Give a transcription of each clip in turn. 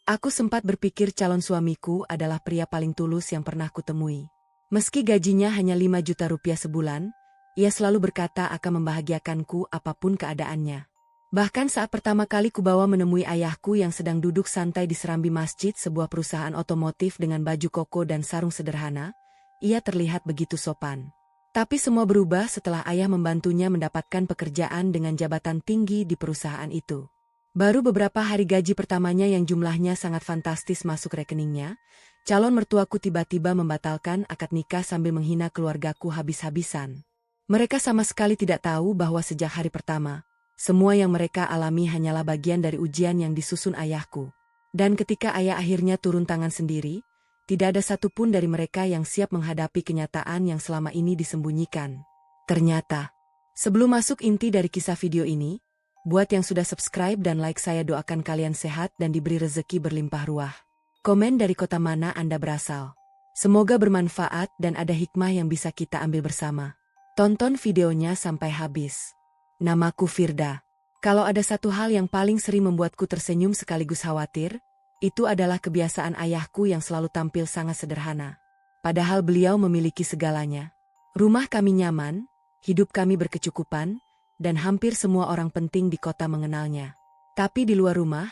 Aku sempat berpikir calon suamiku adalah pria paling tulus yang pernah kutemui. Meski gajinya hanya 5 juta rupiah sebulan, ia selalu berkata akan membahagiakanku apapun keadaannya. Bahkan saat pertama kali kubawa menemui ayahku yang sedang duduk santai di serambi masjid sebuah perusahaan otomotif dengan baju koko dan sarung sederhana, ia terlihat begitu sopan. Tapi semua berubah setelah ayah membantunya mendapatkan pekerjaan dengan jabatan tinggi di perusahaan itu. Baru beberapa hari gaji pertamanya yang jumlahnya sangat fantastis masuk rekeningnya, calon mertuaku tiba-tiba membatalkan akad nikah sambil menghina keluargaku habis-habisan. Mereka sama sekali tidak tahu bahwa sejak hari pertama, semua yang mereka alami hanyalah bagian dari ujian yang disusun ayahku. Dan ketika ayah akhirnya turun tangan sendiri, tidak ada satupun dari mereka yang siap menghadapi kenyataan yang selama ini disembunyikan. Ternyata, sebelum masuk inti dari kisah video ini, buat yang sudah subscribe dan like saya doakan kalian sehat dan diberi rezeki berlimpah ruah. Komen dari kota mana Anda berasal. Semoga bermanfaat dan ada hikmah yang bisa kita ambil bersama. Tonton videonya sampai habis. Namaku Firda. Kalau ada satu hal yang paling sering membuatku tersenyum sekaligus khawatir, itu adalah kebiasaan ayahku yang selalu tampil sangat sederhana. Padahal beliau memiliki segalanya. Rumah kami nyaman, hidup kami berkecukupan, dan hampir semua orang penting di kota mengenalnya. Tapi di luar rumah,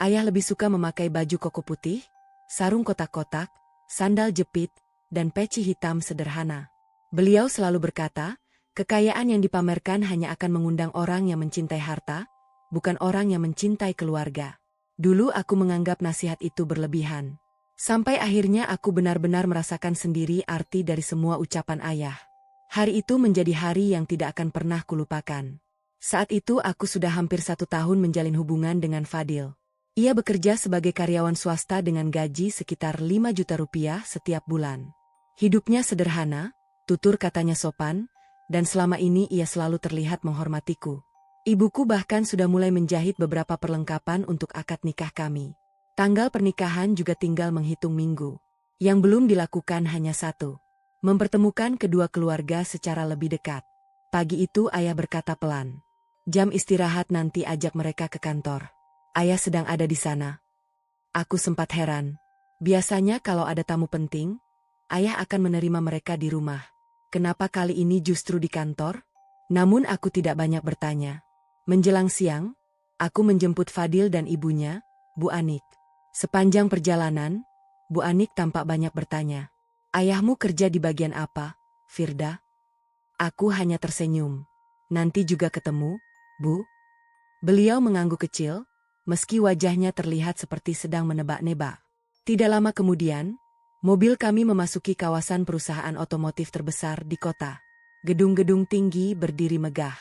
ayah lebih suka memakai baju koko putih, sarung kotak-kotak, sandal jepit, dan peci hitam sederhana. Beliau selalu berkata, kekayaan yang dipamerkan hanya akan mengundang orang yang mencintai harta, bukan orang yang mencintai keluarga. Dulu aku menganggap nasihat itu berlebihan. Sampai akhirnya aku benar-benar merasakan sendiri arti dari semua ucapan ayah. Hari itu menjadi hari yang tidak akan pernah kulupakan. Saat itu aku sudah hampir 1 tahun menjalin hubungan dengan Fadil. Ia bekerja sebagai karyawan swasta dengan gaji sekitar 5 juta rupiah setiap bulan. Hidupnya sederhana, tutur katanya sopan, dan selama ini ia selalu terlihat menghormatiku. Ibuku bahkan sudah mulai menjahit beberapa perlengkapan untuk akad nikah kami. Tanggal pernikahan juga tinggal menghitung minggu. Yang belum dilakukan hanya satu. Mempertemukan kedua keluarga secara lebih dekat. Pagi itu ayah berkata pelan. Jam istirahat nanti ajak mereka ke kantor. Ayah sedang ada di sana. Aku sempat heran. Biasanya kalau ada tamu penting, ayah akan menerima mereka di rumah. Kenapa kali ini justru di kantor? Namun aku tidak banyak bertanya. Menjelang siang, aku menjemput Fadil dan ibunya, Bu Anik. Sepanjang perjalanan, Bu Anik tampak banyak bertanya. Ayahmu kerja di bagian apa, Firda? Aku hanya tersenyum. Nanti juga ketemu, Bu. Beliau mengangguk kecil, meski wajahnya terlihat seperti sedang menebak-nebak. Tidak lama kemudian, mobil kami memasuki kawasan perusahaan otomotif terbesar di kota. Gedung-gedung tinggi berdiri megah.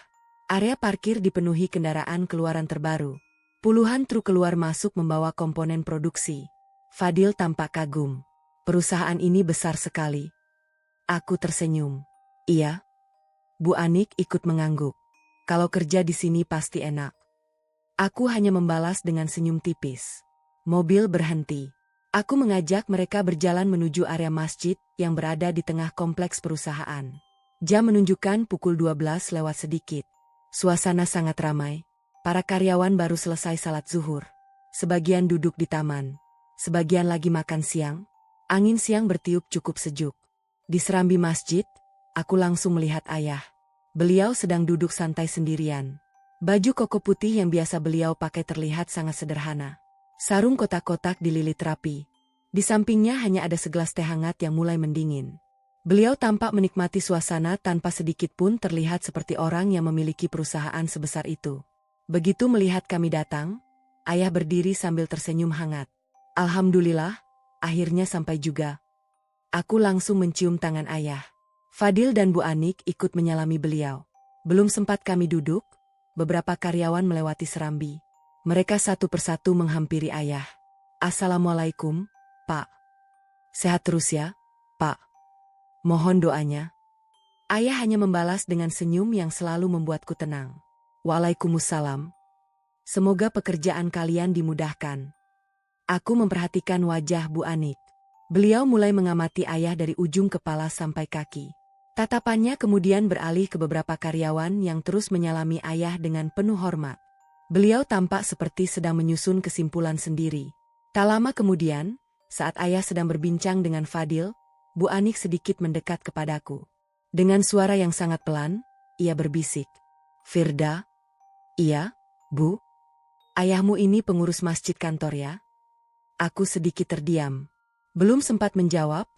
Area parkir dipenuhi kendaraan keluaran terbaru. Puluhan truk keluar masuk membawa komponen produksi. Fadil tampak kagum. Perusahaan ini besar sekali. Aku tersenyum. Iya. Bu Anik ikut mengangguk. Kalau kerja di sini pasti enak. Aku hanya membalas dengan senyum tipis. Mobil berhenti. Aku mengajak mereka berjalan menuju area masjid yang berada di tengah kompleks perusahaan. Jam menunjukkan pukul 12 lewat sedikit. Suasana sangat ramai. Para karyawan baru selesai salat zuhur. Sebagian duduk di taman. Sebagian lagi makan siang. Angin siang bertiup cukup sejuk. Di serambi masjid, aku langsung melihat ayah. Beliau sedang duduk santai sendirian. Baju koko putih yang biasa beliau pakai terlihat sangat sederhana. Sarung kotak-kotak dililit rapi. Di sampingnya hanya ada segelas teh hangat yang mulai mendingin. Beliau tampak menikmati suasana tanpa sedikit pun terlihat seperti orang yang memiliki perusahaan sebesar itu. Begitu melihat kami datang, ayah berdiri sambil tersenyum hangat. Alhamdulillah, akhirnya sampai juga. Aku langsung mencium tangan ayah. Fadil dan Bu Anik ikut menyalami beliau. Belum sempat kami duduk, beberapa karyawan melewati serambi. Mereka satu persatu menghampiri ayah. Assalamualaikum, Pak. Sehat terus ya, Pak. Mohon doanya. Ayah hanya membalas dengan senyum yang selalu membuatku tenang. Waalaikumsalam. Semoga pekerjaan kalian dimudahkan. Aku memperhatikan wajah Bu Anik. Beliau mulai mengamati ayah dari ujung kepala sampai kaki. Tatapannya kemudian beralih ke beberapa karyawan yang terus menyalami ayah dengan penuh hormat. Beliau tampak seperti sedang menyusun kesimpulan sendiri. Tak lama kemudian, saat ayah sedang berbincang dengan Fadil, Bu Anik sedikit mendekat kepadaku. Dengan suara yang sangat pelan, ia berbisik. "Firda?" "Iya, Bu. Ayahmu ini pengurus masjid kantor ya?" Aku sedikit terdiam. Belum sempat menjawab,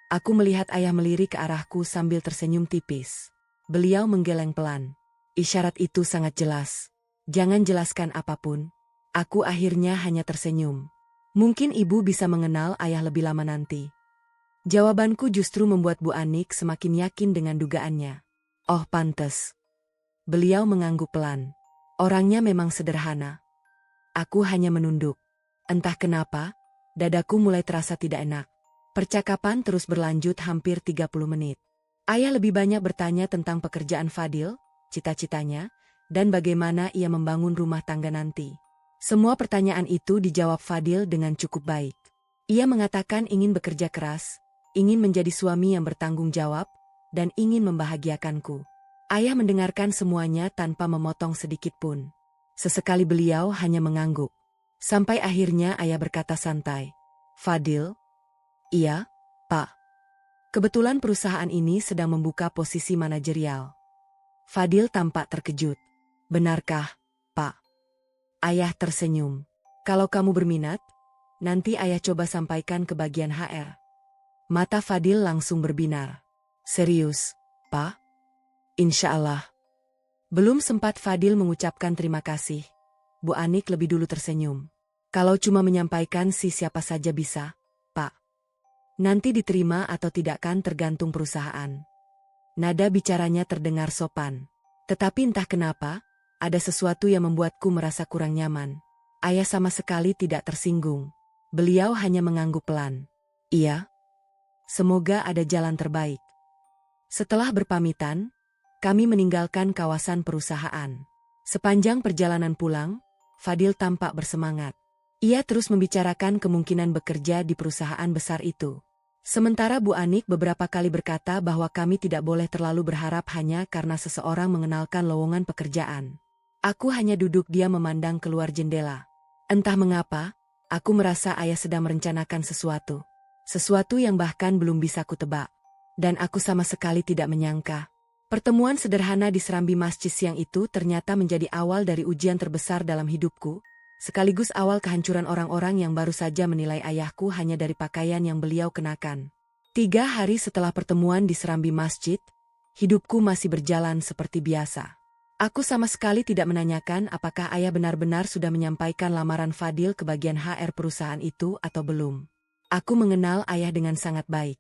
aku melihat ayah melirik ke arahku sambil tersenyum tipis. Beliau menggeleng pelan. Isyarat itu sangat jelas. "Jangan jelaskan apapun." Aku akhirnya hanya tersenyum. Mungkin ibu bisa mengenal ayah lebih lama nanti. Jawabanku justru membuat Bu Anik semakin yakin dengan dugaannya. "Oh pantes." Beliau mengangguk pelan. Orangnya memang sederhana. Aku hanya menunduk. Entah kenapa, dadaku mulai terasa tidak enak. Percakapan terus berlanjut hampir 30 menit. Ayah lebih banyak bertanya tentang pekerjaan Fadil, cita-citanya, dan bagaimana ia membangun rumah tangga nanti. Semua pertanyaan itu dijawab Fadil dengan cukup baik. Ia mengatakan ingin bekerja keras, ingin menjadi suami yang bertanggung jawab, dan ingin membahagiakanku. Ayah mendengarkan semuanya tanpa memotong sedikit pun. Sesekali beliau hanya mengangguk. Sampai akhirnya ayah berkata santai, "Fadil?" "Iya, Pak. Kebetulan perusahaan ini sedang membuka posisi manajerial." Fadil tampak terkejut. "Benarkah, Pak?" Ayah tersenyum. "Kalau kamu berminat, nanti ayah coba sampaikan ke bagian HR." Mata Fadil langsung berbinar. "Serius, Pak?" "Insya Allah." Belum sempat Fadil mengucapkan terima kasih, Bu Anik lebih dulu tersenyum. "Kalau cuma menyampaikan siapa saja bisa, Pak. Nanti diterima atau tidak kan tergantung perusahaan." Nada bicaranya terdengar sopan. Tetapi entah kenapa, ada sesuatu yang membuatku merasa kurang nyaman. Ayah sama sekali tidak tersinggung. Beliau hanya mengangguk pelan. "Iya. Semoga ada jalan terbaik." Setelah berpamitan, kami meninggalkan kawasan perusahaan. Sepanjang perjalanan pulang, Fadil tampak bersemangat. Ia terus membicarakan kemungkinan bekerja di perusahaan besar itu. Sementara Bu Anik beberapa kali berkata bahwa kami tidak boleh terlalu berharap hanya karena seseorang mengenalkan lowongan pekerjaan. Aku hanya duduk diam memandang keluar jendela. Entah mengapa, aku merasa ayah sedang merencanakan sesuatu. Sesuatu yang bahkan belum bisa kutebak. Dan aku sama sekali tidak menyangka. Pertemuan sederhana di serambi masjid siang itu ternyata menjadi awal dari ujian terbesar dalam hidupku. Sekaligus awal kehancuran orang-orang yang baru saja menilai ayahku hanya dari pakaian yang beliau kenakan. 3 hari setelah pertemuan di serambi masjid, hidupku masih berjalan seperti biasa. Aku sama sekali tidak menanyakan apakah ayah benar-benar sudah menyampaikan lamaran Fadil ke bagian HR perusahaan itu atau belum. Aku mengenal ayah dengan sangat baik.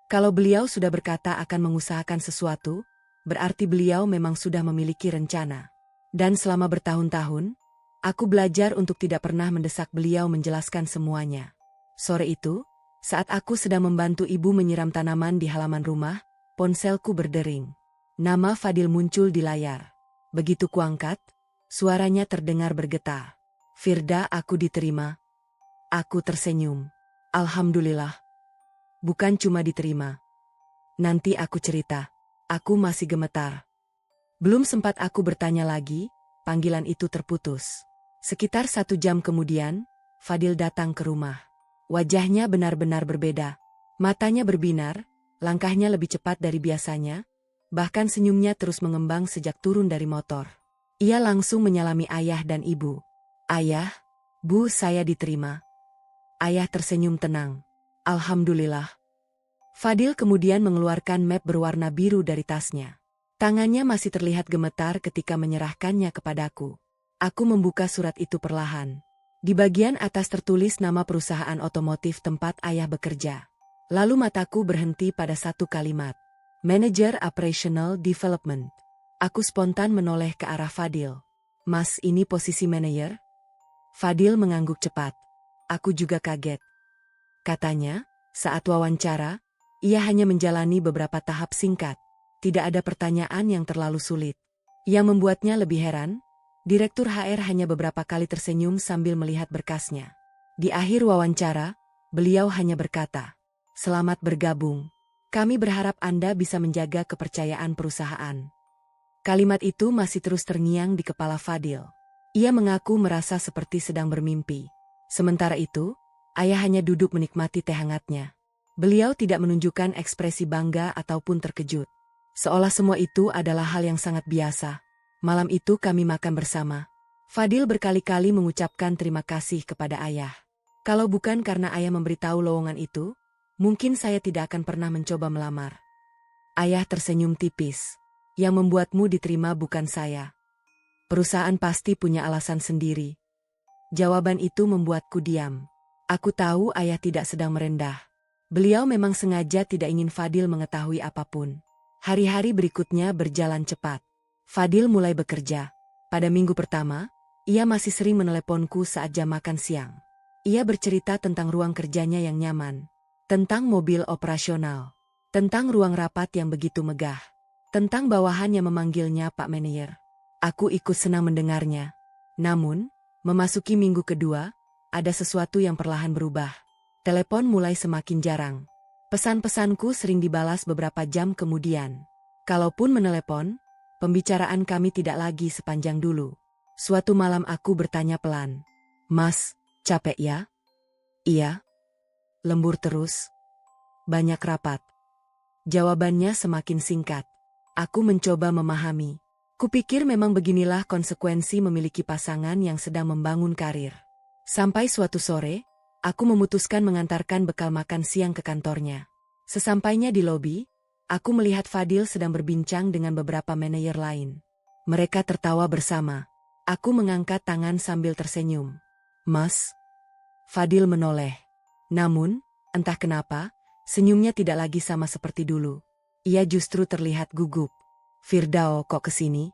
Kalau beliau sudah berkata akan mengusahakan sesuatu, berarti beliau memang sudah memiliki rencana. Dan selama bertahun-tahun, aku belajar untuk tidak pernah mendesak beliau menjelaskan semuanya. Sore itu, saat aku sedang membantu ibu menyiram tanaman di halaman rumah, ponselku berdering. Nama Fadil muncul di layar. Begitu kuangkat, suaranya terdengar bergetar. "Firda, aku diterima." Aku tersenyum. "Alhamdulillah." "Bukan cuma diterima. Nanti aku cerita." Aku masih gemetar. Belum sempat aku bertanya lagi, panggilan itu terputus. Sekitar 1 jam kemudian, Fadil datang ke rumah. Wajahnya benar-benar berbeda. Matanya berbinar, langkahnya lebih cepat dari biasanya, bahkan senyumnya terus mengembang sejak turun dari motor. Ia langsung menyalami ayah dan ibu. "Ayah, Bu, saya diterima." Ayah tersenyum tenang. "Alhamdulillah." Fadil kemudian mengeluarkan map berwarna biru dari tasnya. Tangannya masih terlihat gemetar ketika menyerahkannya kepadaku. Aku membuka surat itu perlahan. Di bagian atas tertulis nama perusahaan otomotif tempat ayah bekerja. Lalu mataku berhenti pada satu kalimat. Manager Operational Development. Aku spontan menoleh ke arah Fadil. "Mas, ini posisi manajer?" Fadil mengangguk cepat. Aku juga kaget. Katanya, saat wawancara, ia hanya menjalani beberapa tahap singkat. Tidak ada pertanyaan yang terlalu sulit. Yang membuatnya lebih heran, Direktur HR hanya beberapa kali tersenyum sambil melihat berkasnya. Di akhir wawancara, beliau hanya berkata, "Selamat bergabung. Kami berharap Anda bisa menjaga kepercayaan perusahaan." Kalimat itu masih terus terngiang di kepala Fadil. Ia mengaku merasa seperti sedang bermimpi. Sementara itu, Ayah hanya duduk menikmati teh hangatnya. Beliau tidak menunjukkan ekspresi bangga ataupun terkejut. Seolah semua itu adalah hal yang sangat biasa. Malam itu kami makan bersama. Fadil berkali-kali mengucapkan terima kasih kepada ayah. Kalau bukan karena ayah memberitahu lowongan itu, mungkin saya tidak akan pernah mencoba melamar. Ayah tersenyum tipis. Yang membuatmu diterima bukan saya. Perusahaan pasti punya alasan sendiri. Jawaban itu membuatku diam. Aku tahu ayah tidak sedang merendah. Beliau memang sengaja tidak ingin Fadil mengetahui apapun. Hari-hari berikutnya berjalan cepat. Fadil mulai bekerja. Pada minggu pertama, ia masih sering meneleponku saat jam makan siang. Ia bercerita tentang ruang kerjanya yang nyaman, tentang mobil operasional, tentang ruang rapat yang begitu megah, tentang bawahan yang memanggilnya Pak Manajer. Aku ikut senang mendengarnya. Namun, memasuki minggu kedua, ada sesuatu yang perlahan berubah. Telepon mulai semakin jarang. Pesan-pesanku sering dibalas beberapa jam kemudian. Kalaupun menelepon, pembicaraan kami tidak lagi sepanjang dulu. Suatu malam aku bertanya pelan. "Mas, capek ya?" "Iya." "Lembur terus?" "Banyak rapat." Jawabannya semakin singkat. Aku mencoba memahami. Kupikir memang beginilah konsekuensi memiliki pasangan yang sedang membangun karir. Sampai suatu sore, aku memutuskan mengantarkan bekal makan siang ke kantornya. Sesampainya di lobi, aku melihat Fadil sedang berbincang dengan beberapa manajer lain. Mereka tertawa bersama. Aku mengangkat tangan sambil tersenyum. "Mas?" Fadil menoleh. Namun, entah kenapa, senyumnya tidak lagi sama seperti dulu. Ia justru terlihat gugup. "Firdau, kok kesini?"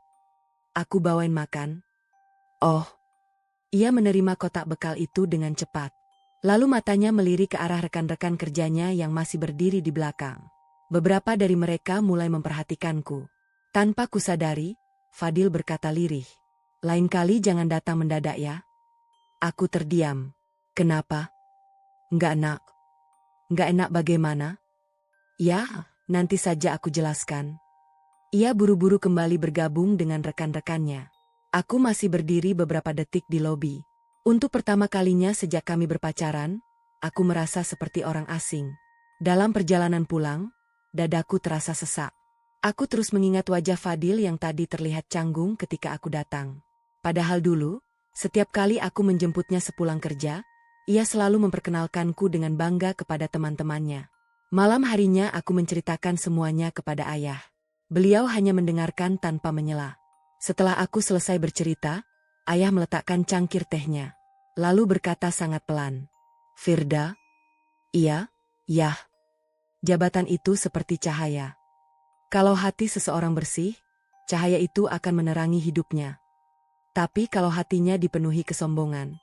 "Aku bawain makan." "Oh." Ia menerima kotak bekal itu dengan cepat. Lalu matanya melirik ke arah rekan-rekan kerjanya yang masih berdiri di belakang. Beberapa dari mereka mulai memperhatikanku. Tanpa kusadari, Fadil berkata lirih. "Lain kali jangan datang mendadak ya." Aku terdiam. "Kenapa?" "Nggak enak." "Nggak enak bagaimana?" "Ya, nanti saja aku jelaskan." Ia buru-buru kembali bergabung dengan rekan-rekannya. Aku masih berdiri beberapa detik di lobi. Untuk pertama kalinya sejak kami berpacaran, aku merasa seperti orang asing. Dalam perjalanan pulang, dadaku terasa sesak. Aku terus mengingat wajah Fadil yang tadi terlihat canggung ketika aku datang. Padahal dulu, setiap kali aku menjemputnya sepulang kerja, ia selalu memperkenalkanku dengan bangga kepada teman-temannya. Malam harinya aku menceritakan semuanya kepada ayah. Beliau hanya mendengarkan tanpa menyela. Setelah aku selesai bercerita, ayah meletakkan cangkir tehnya. Lalu berkata sangat pelan. "Firda?" "Iya, yah." Jabatan itu seperti cahaya. Kalau hati seseorang bersih, cahaya itu akan menerangi hidupnya. Tapi kalau hatinya dipenuhi kesombongan.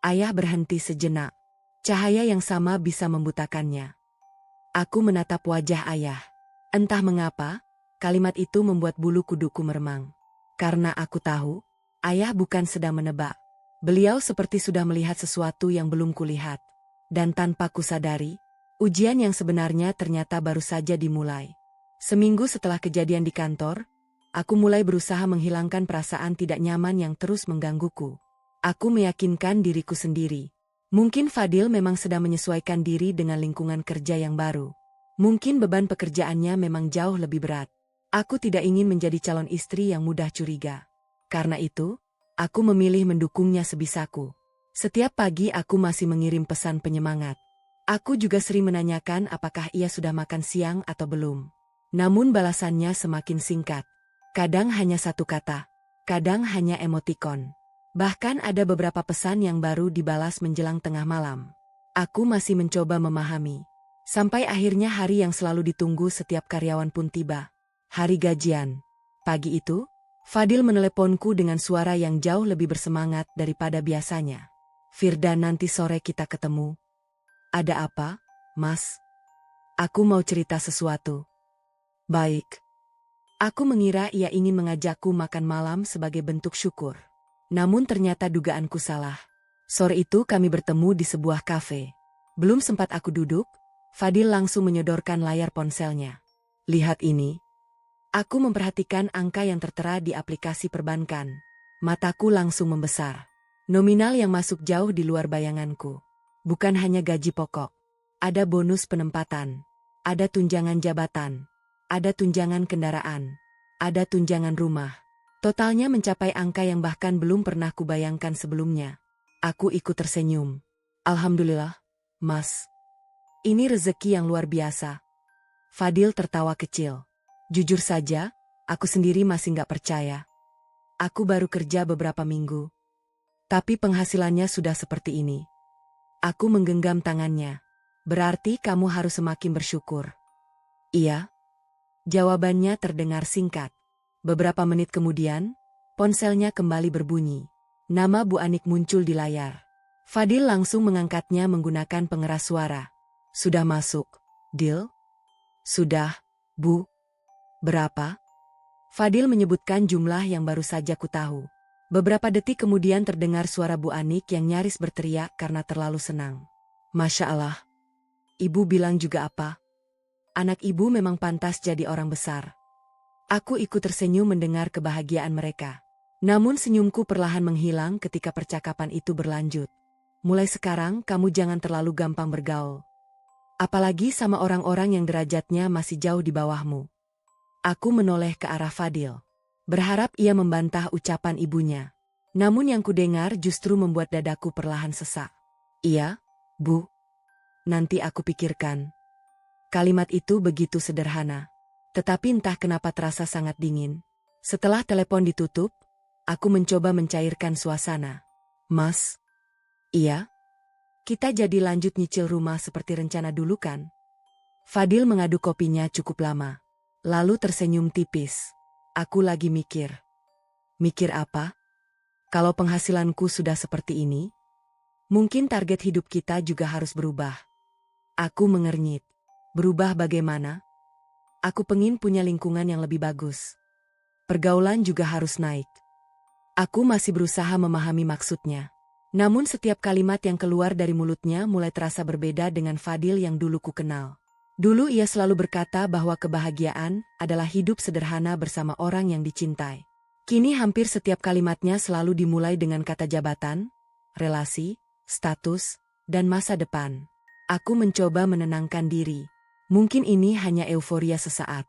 Ayah berhenti sejenak. Cahaya yang sama bisa membutakannya. Aku menatap wajah ayah. Entah mengapa, kalimat itu membuat bulu kuduku meremang. Karena aku tahu, ayah bukan sedang menebak. Beliau seperti sudah melihat sesuatu yang belum kulihat. Dan tanpa kusadari, ujian yang sebenarnya ternyata baru saja dimulai. Seminggu setelah kejadian di kantor, aku mulai berusaha menghilangkan perasaan tidak nyaman yang terus menggangguku. Aku meyakinkan diriku sendiri. Mungkin Fadil memang sedang menyesuaikan diri dengan lingkungan kerja yang baru. Mungkin beban pekerjaannya memang jauh lebih berat. Aku tidak ingin menjadi calon istri yang mudah curiga. Karena itu, aku memilih mendukungnya sebisaku. Setiap pagi aku masih mengirim pesan penyemangat. Aku juga sering menanyakan apakah ia sudah makan siang atau belum. Namun balasannya semakin singkat. Kadang hanya satu kata, kadang hanya emotikon. Bahkan ada beberapa pesan yang baru dibalas menjelang tengah malam. Aku masih mencoba memahami. Sampai akhirnya hari yang selalu ditunggu setiap karyawan pun tiba. Hari gajian. Pagi itu, Fadil meneleponku dengan suara yang jauh lebih bersemangat daripada biasanya. "Firda, nanti sore kita ketemu." "Ada apa, Mas?" "Aku mau cerita sesuatu." "Baik." Aku mengira ia ingin mengajakku makan malam sebagai bentuk syukur. Namun ternyata dugaanku salah. Sore itu kami bertemu di sebuah kafe. Belum sempat aku duduk, Fadil langsung menyodorkan layar ponselnya. "Lihat ini." Aku memperhatikan angka yang tertera di aplikasi perbankan. Mataku langsung membesar. Nominal yang masuk jauh di luar bayanganku. Bukan hanya gaji pokok. Ada bonus penempatan. Ada tunjangan jabatan. Ada tunjangan kendaraan. Ada tunjangan rumah. Totalnya mencapai angka yang bahkan belum pernah kubayangkan sebelumnya. Aku ikut tersenyum. Alhamdulillah, Mas. Ini rezeki yang luar biasa. Fadil tertawa kecil. Jujur saja, aku sendiri masih nggak percaya. Aku baru kerja beberapa minggu. Tapi penghasilannya sudah seperti ini. Aku menggenggam tangannya. Berarti kamu harus semakin bersyukur. Iya. Jawabannya terdengar singkat. Beberapa menit kemudian, ponselnya kembali berbunyi. Nama Bu Anik muncul di layar. Fadil langsung mengangkatnya menggunakan pengeras suara. Sudah masuk, Dil? Sudah, Bu. Berapa? Fadil menyebutkan jumlah yang baru saja ku tahu. Beberapa detik kemudian terdengar suara Bu Anik yang nyaris berteriak karena terlalu senang. Masya Allah. Ibu bilang juga apa? Anak ibu memang pantas jadi orang besar. Aku ikut tersenyum mendengar kebahagiaan mereka. Namun senyumku perlahan menghilang ketika percakapan itu berlanjut. Mulai sekarang kamu jangan terlalu gampang bergaul. Apalagi sama orang-orang yang derajatnya masih jauh di bawahmu. Aku menoleh ke arah Fadil. Berharap ia membantah ucapan ibunya. Namun yang kudengar justru membuat dadaku perlahan sesak. Iya, Bu. Nanti aku pikirkan. Kalimat itu begitu sederhana. Tetapi entah kenapa terasa sangat dingin. Setelah telepon ditutup, aku mencoba mencairkan suasana. Mas? Iya? Kita jadi lanjut nyicil rumah seperti rencana dulu kan? Fadil mengaduk kopinya cukup lama. Lalu tersenyum tipis. Aku lagi mikir. Mikir apa? Kalau penghasilanku sudah seperti ini, mungkin target hidup kita juga harus berubah. Aku mengernyit. Berubah bagaimana? Aku pengin punya lingkungan yang lebih bagus. Pergaulan juga harus naik. Aku masih berusaha memahami maksudnya. Namun setiap kalimat yang keluar dari mulutnya mulai terasa berbeda dengan Fadil yang dulu ku kenal. Dulu ia selalu berkata bahwa kebahagiaan adalah hidup sederhana bersama orang yang dicintai. Kini hampir setiap kalimatnya selalu dimulai dengan kata jabatan, relasi, status, dan masa depan. Aku mencoba menenangkan diri. Mungkin ini hanya euforia sesaat.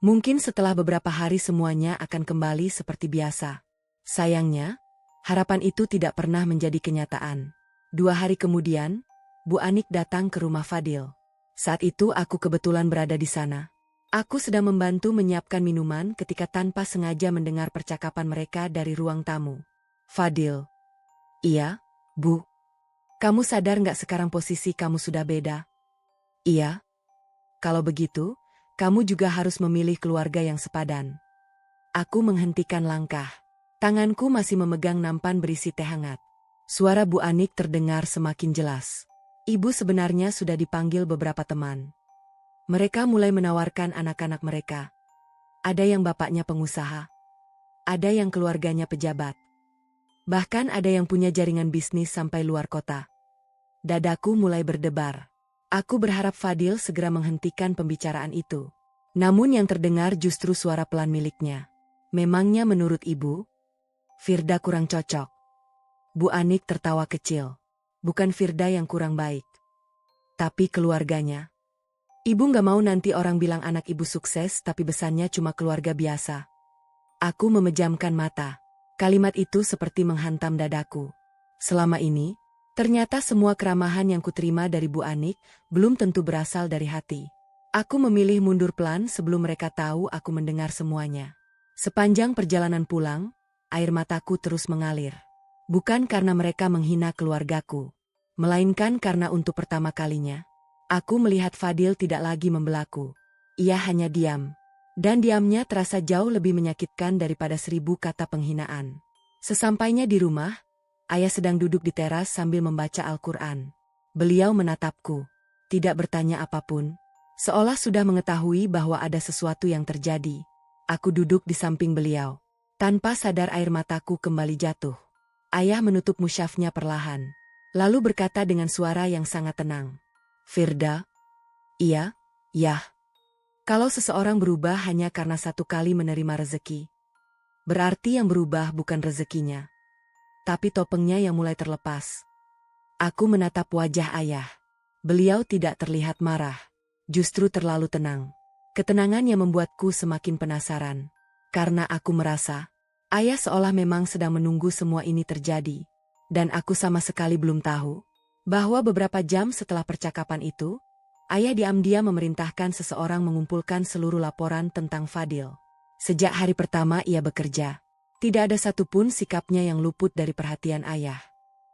Mungkin setelah beberapa hari semuanya akan kembali seperti biasa. Sayangnya, harapan itu tidak pernah menjadi kenyataan. 2 hari kemudian, Bu Anik datang ke rumah Fadil. Saat itu aku kebetulan berada di sana. Aku sedang membantu menyiapkan minuman ketika tanpa sengaja mendengar percakapan mereka dari ruang tamu. Fadil. Iya, Bu. Kamu sadar nggak sekarang posisi kamu sudah beda? Iya. Kalau begitu, kamu juga harus memilih keluarga yang sepadan. Aku menghentikan langkah. Tanganku masih memegang nampan berisi teh hangat. Suara Bu Anik terdengar semakin jelas. Ibu sebenarnya sudah dipanggil beberapa teman. Mereka mulai menawarkan anak-anak mereka. Ada yang bapaknya pengusaha. Ada yang keluarganya pejabat. Bahkan ada yang punya jaringan bisnis sampai luar kota. Dadaku mulai berdebar. Aku berharap Fadil segera menghentikan pembicaraan itu. Namun yang terdengar justru suara pelan miliknya. Memangnya menurut ibu, Firda kurang cocok? Bu Anik tertawa kecil. Bukan Firda yang kurang baik. Tapi keluarganya. Ibu gak mau nanti orang bilang anak ibu sukses tapi besannya cuma keluarga biasa. Aku memejamkan mata. Kalimat itu seperti menghantam dadaku. Selama ini, ternyata semua keramahan yang kuterima dari Bu Anik belum tentu berasal dari hati. Aku memilih mundur pelan sebelum mereka tahu aku mendengar semuanya. Sepanjang perjalanan pulang, air mataku terus mengalir. Bukan karena mereka menghina keluargaku, melainkan karena untuk pertama kalinya, aku melihat Fadil tidak lagi membelaku. Ia hanya diam. Dan diamnya terasa jauh lebih menyakitkan daripada 1000 kata penghinaan. Sesampainya di rumah, ayah sedang duduk di teras sambil membaca Al-Quran. Beliau menatapku, tidak bertanya apapun, seolah sudah mengetahui bahwa ada sesuatu yang terjadi. Aku duduk di samping beliau. Tanpa sadar air mataku kembali jatuh. Ayah menutup musyafnya perlahan. Lalu berkata dengan suara yang sangat tenang. Firda? Iya, Yah. Kalau seseorang berubah hanya karena satu kali menerima rezeki, berarti yang berubah bukan rezekinya, tapi topengnya yang mulai terlepas. Aku menatap wajah ayah. Beliau tidak terlihat marah, justru terlalu tenang. Ketenangan yang membuatku semakin penasaran. Karena aku merasa, ayah seolah memang sedang menunggu semua ini terjadi. Dan aku sama sekali belum tahu bahwa beberapa jam setelah percakapan itu, ayah diam-diam memerintahkan seseorang mengumpulkan seluruh laporan tentang Fadil. Sejak hari pertama ia bekerja, tidak ada satupun sikapnya yang luput dari perhatian ayah.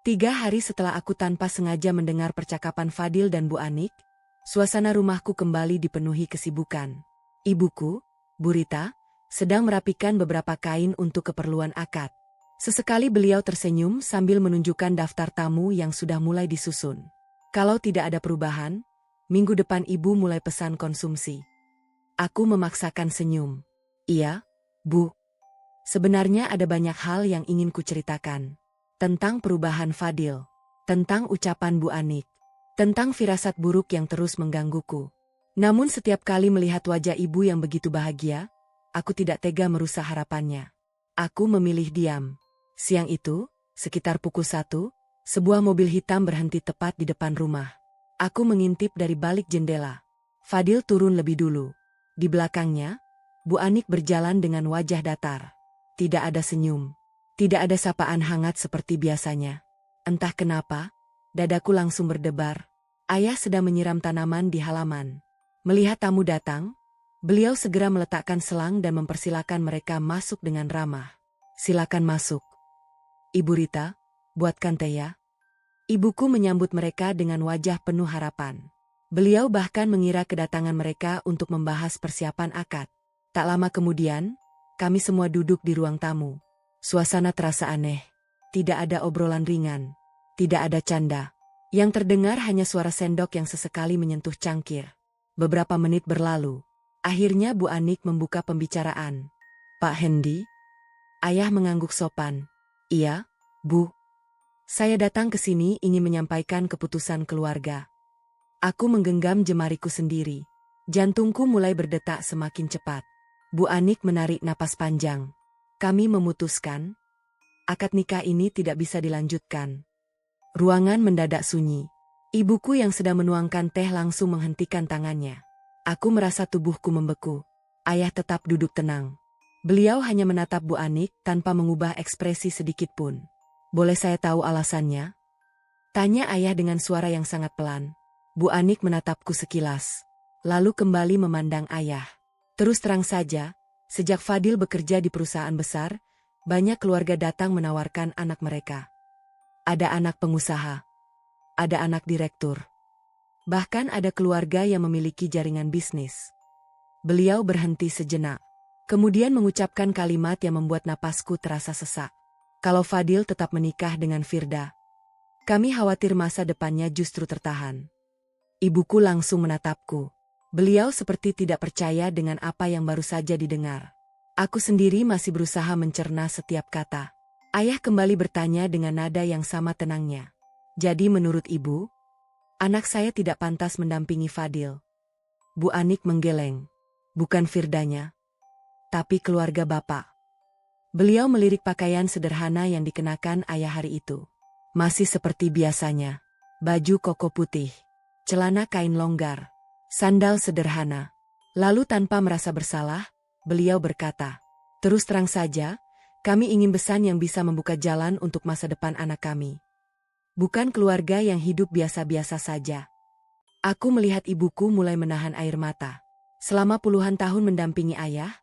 3 hari setelah aku tanpa sengaja mendengar percakapan Fadil dan Bu Anik, suasana rumahku kembali dipenuhi kesibukan. Ibuku, Bu Rita, sedang merapikan beberapa kain untuk keperluan akad. Sesekali beliau tersenyum sambil menunjukkan daftar tamu yang sudah mulai disusun. Kalau tidak ada perubahan, minggu depan ibu mulai pesan konsumsi. Aku memaksakan senyum. Iya, Bu. Sebenarnya ada banyak hal yang ingin kuceritakan. Tentang perubahan Fadil, tentang ucapan Bu Anik, tentang firasat buruk yang terus menggangguku. Namun setiap kali melihat wajah ibu yang begitu bahagia, aku tidak tega merusak harapannya. Aku memilih diam. Siang itu, sekitar pukul 1, sebuah mobil hitam berhenti tepat di depan rumah. Aku mengintip dari balik jendela. Fadil turun lebih dulu. Di belakangnya, Bu Anik berjalan dengan wajah datar. Tidak ada senyum. Tidak ada sapaan hangat seperti biasanya. Entah kenapa, dadaku langsung berdebar. Ayah sedang menyiram tanaman di halaman. Melihat tamu datang, beliau segera meletakkan selang dan mempersilakan mereka masuk dengan ramah. Silakan masuk. Ibu Rita, buatkan teh ya. Ibuku menyambut mereka dengan wajah penuh harapan. Beliau bahkan mengira kedatangan mereka untuk membahas persiapan akad. Tak lama kemudian, kami semua duduk di ruang tamu. Suasana terasa aneh. Tidak ada obrolan ringan. Tidak ada canda. Yang terdengar hanya suara sendok yang sesekali menyentuh cangkir. Beberapa menit berlalu. Akhirnya Bu Anik membuka pembicaraan. Pak Hendi? Ayah mengangguk sopan. Iya, Bu. Saya datang ke sini ingin menyampaikan keputusan keluarga. Aku menggenggam jemariku sendiri. Jantungku mulai berdetak semakin cepat. Bu Anik menarik napas panjang. Kami memutuskan, akad nikah ini tidak bisa dilanjutkan. Ruangan mendadak sunyi. Ibuku yang sedang menuangkan teh langsung menghentikan tangannya. Aku merasa tubuhku membeku. Ayah tetap duduk tenang. Beliau hanya menatap Bu Anik tanpa mengubah ekspresi sedikit pun. Boleh saya tahu alasannya? Tanya ayah dengan suara yang sangat pelan. Bu Anik menatapku sekilas. Lalu kembali memandang ayah. Terus terang saja, sejak Fadil bekerja di perusahaan besar, banyak keluarga datang menawarkan anak mereka. Ada anak pengusaha, ada anak direktur, bahkan ada keluarga yang memiliki jaringan bisnis. Beliau berhenti sejenak, kemudian mengucapkan kalimat yang membuat napasku terasa sesak. Kalau Fadil tetap menikah dengan Firda, kami khawatir masa depannya justru tertahan. Ibuku langsung menatapku. Beliau seperti tidak percaya dengan apa yang baru saja didengar. Aku sendiri masih berusaha mencerna setiap kata. Ayah kembali bertanya dengan nada yang sama tenangnya. Jadi menurut ibu, anak saya tidak pantas mendampingi Fadil. Bu Anik menggeleng. Bukan Firdanya, tapi keluarga bapak. Beliau melirik pakaian sederhana yang dikenakan ayah hari itu. Masih seperti biasanya. Baju koko putih, celana kain longgar, sandal sederhana. Lalu tanpa merasa bersalah, beliau berkata, terus terang saja, kami ingin besan yang bisa membuka jalan untuk masa depan anak kami. Bukan keluarga yang hidup biasa-biasa saja. Aku melihat ibuku mulai menahan air mata. Selama puluhan tahun mendampingi ayah,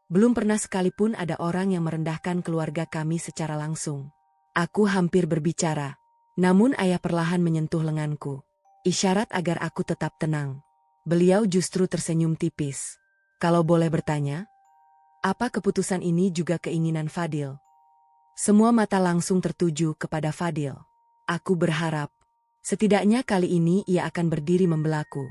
belum pernah sekalipun ada orang yang merendahkan keluarga kami secara langsung. Aku hampir berbicara, namun ayah perlahan menyentuh lenganku. Isyarat agar aku tetap tenang. Beliau justru tersenyum tipis. Kalau boleh bertanya, apa keputusan ini juga keinginan Fadil? Semua mata langsung tertuju kepada Fadil. Aku berharap, setidaknya kali ini ia akan berdiri membelaku.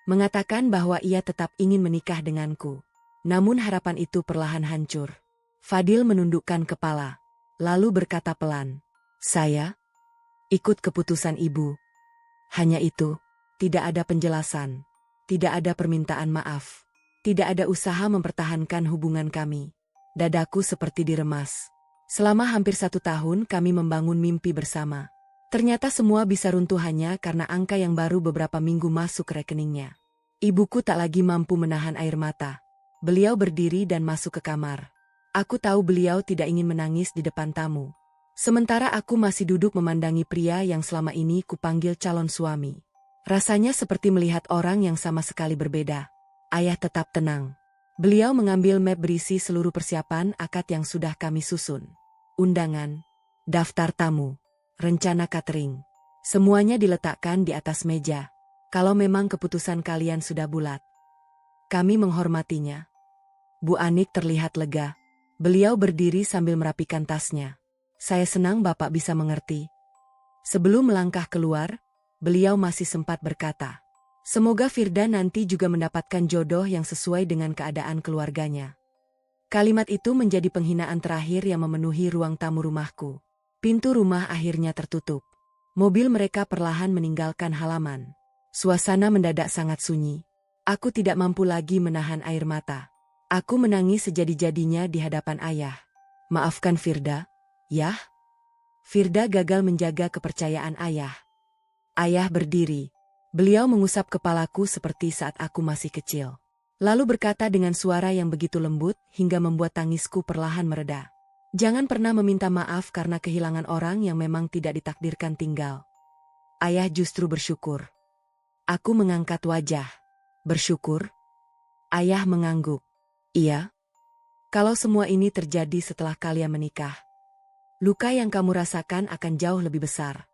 Mengatakan bahwa ia tetap ingin menikah denganku. Namun harapan itu perlahan hancur. Fadil menundukkan kepala, lalu berkata pelan, saya ikut keputusan ibu. Hanya itu, tidak ada penjelasan. Tidak ada permintaan maaf. Tidak ada usaha mempertahankan hubungan kami. Dadaku seperti diremas. Selama hampir 1 tahun kami membangun mimpi bersama. Ternyata semua bisa runtuh hanya karena angka yang baru beberapa minggu masuk ke rekeningnya. Ibuku tak lagi mampu menahan air mata. Beliau berdiri dan masuk ke kamar. Aku tahu beliau tidak ingin menangis di depan tamu. Sementara aku masih duduk memandangi pria yang selama ini kupanggil calon suami. Rasanya seperti melihat orang yang sama sekali berbeda. Ayah tetap tenang. Beliau mengambil map berisi seluruh persiapan akad yang sudah kami susun. Undangan, daftar tamu, rencana catering. Semuanya diletakkan di atas meja. Kalau memang keputusan kalian sudah bulat, kami menghormatinya. Bu Anik terlihat lega. Beliau berdiri sambil merapikan tasnya. Saya senang Bapak bisa mengerti. Sebelum melangkah keluar, beliau masih sempat berkata, semoga Firda nanti juga mendapatkan jodoh yang sesuai dengan keadaan keluarganya. Kalimat itu menjadi penghinaan terakhir yang memenuhi ruang tamu rumahku. Pintu rumah akhirnya tertutup. Mobil mereka perlahan meninggalkan halaman. Suasana mendadak sangat sunyi. Aku tidak mampu lagi menahan air mata. Aku menangis sejadi-jadinya di hadapan ayah. Maafkan Firda, ya? Firda gagal menjaga kepercayaan ayah. Ayah berdiri. Beliau mengusap kepalaku seperti saat aku masih kecil. Lalu berkata dengan suara yang begitu lembut hingga membuat tangisku perlahan mereda. Jangan pernah meminta maaf karena kehilangan orang yang memang tidak ditakdirkan tinggal. Ayah justru bersyukur. Aku mengangkat wajah. Bersyukur? Ayah mengangguk. Iya. Kalau semua ini terjadi setelah kalian menikah, luka yang kamu rasakan akan jauh lebih besar.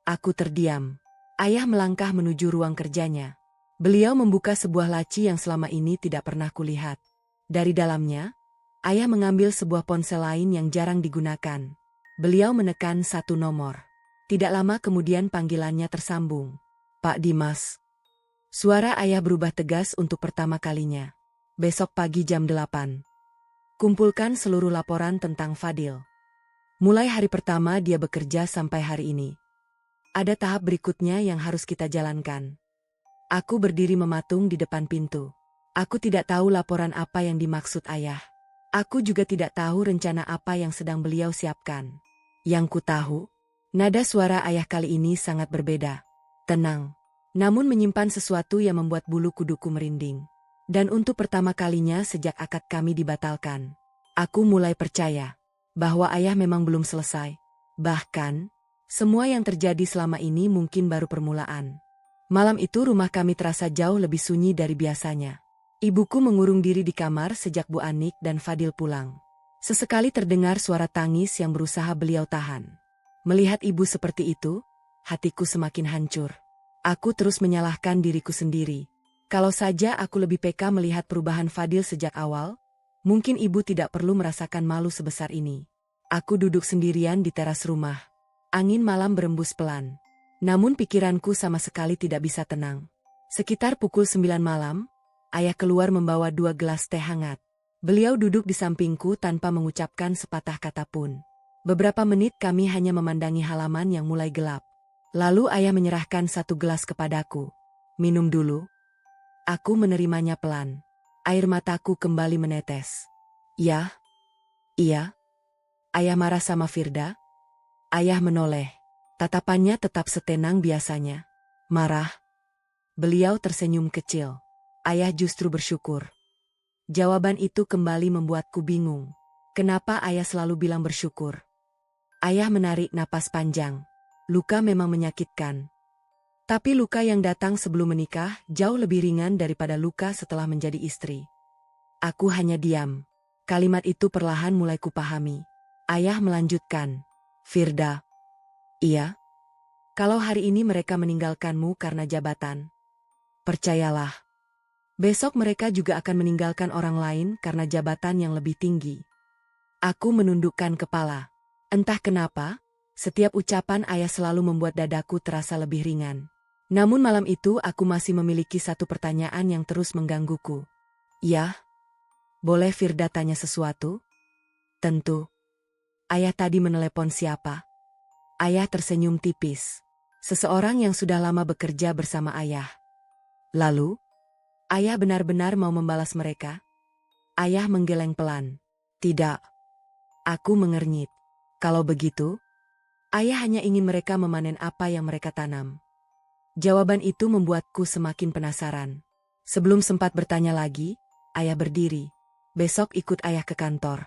Aku terdiam. Ayah melangkah menuju ruang kerjanya. Beliau membuka sebuah laci yang selama ini tidak pernah kulihat. Dari dalamnya, ayah mengambil sebuah ponsel lain yang jarang digunakan. Beliau menekan satu nomor. Tidak lama kemudian panggilannya tersambung. Pak Dimas. Suara ayah berubah tegas untuk pertama kalinya. Besok pagi jam 8. Kumpulkan seluruh laporan tentang Fadil. Mulai hari pertama dia bekerja sampai hari ini. Ada tahap berikutnya yang harus kita jalankan. Aku berdiri mematung di depan pintu. Aku tidak tahu laporan apa yang dimaksud ayah. Aku juga tidak tahu rencana apa yang sedang beliau siapkan. Yang ku tahu, nada suara ayah kali ini sangat berbeda. Tenang, namun menyimpan sesuatu yang membuat bulu kuduku merinding. Dan untuk pertama kalinya sejak akad kami dibatalkan, aku mulai percaya bahwa ayah memang belum selesai. Bahkan, semua yang terjadi selama ini mungkin baru permulaan. Malam itu rumah kami terasa jauh lebih sunyi dari biasanya. Ibuku mengurung diri di kamar sejak Bu Anik dan Fadil pulang. Sesekali terdengar suara tangis yang berusaha beliau tahan. Melihat ibu seperti itu, hatiku semakin hancur. Aku terus menyalahkan diriku sendiri. Kalau saja aku lebih peka melihat perubahan Fadil sejak awal, mungkin ibu tidak perlu merasakan malu sebesar ini. Aku duduk sendirian di teras rumah. Angin malam berembus pelan. Namun pikiranku sama sekali tidak bisa tenang. Sekitar pukul 9 malam, ayah keluar membawa 2 gelas teh hangat. Beliau duduk di sampingku tanpa mengucapkan sepatah kata pun. Beberapa menit kami hanya memandangi halaman yang mulai gelap. Lalu ayah menyerahkan 1 gelas kepadaku. Minum dulu. Aku menerimanya pelan. Air mataku kembali menetes. Ya? Iya? Ayah marah sama Firda? Ayah menoleh. Tatapannya tetap setenang biasanya. Marah? Beliau tersenyum kecil. Ayah justru bersyukur. Jawaban itu kembali membuatku bingung. Kenapa ayah selalu bilang bersyukur? Ayah menarik napas panjang. Luka memang menyakitkan. Tapi luka yang datang sebelum menikah jauh lebih ringan daripada luka setelah menjadi istri. Aku hanya diam. Kalimat itu perlahan mulai kupahami. Ayah melanjutkan. Firda. Iya. Kalau hari ini mereka meninggalkanmu karena jabatan, percayalah, besok mereka juga akan meninggalkan orang lain karena jabatan yang lebih tinggi. Aku menundukkan kepala. Entah kenapa, setiap ucapan ayah selalu membuat dadaku terasa lebih ringan. Namun malam itu aku masih memiliki satu pertanyaan yang terus menggangguku. Ya? Boleh Firda tanya sesuatu? Tentu. Ayah tadi menelepon siapa? Ayah tersenyum tipis. Seseorang yang sudah lama bekerja bersama ayah. Lalu, ayah benar-benar mau membalas mereka? Ayah menggeleng pelan. Tidak. Aku mengernyit. Kalau begitu, Ayah hanya ingin mereka memanen apa yang mereka tanam. Jawaban itu membuatku semakin penasaran. Sebelum sempat bertanya lagi, ayah berdiri. Besok ikut ayah ke kantor.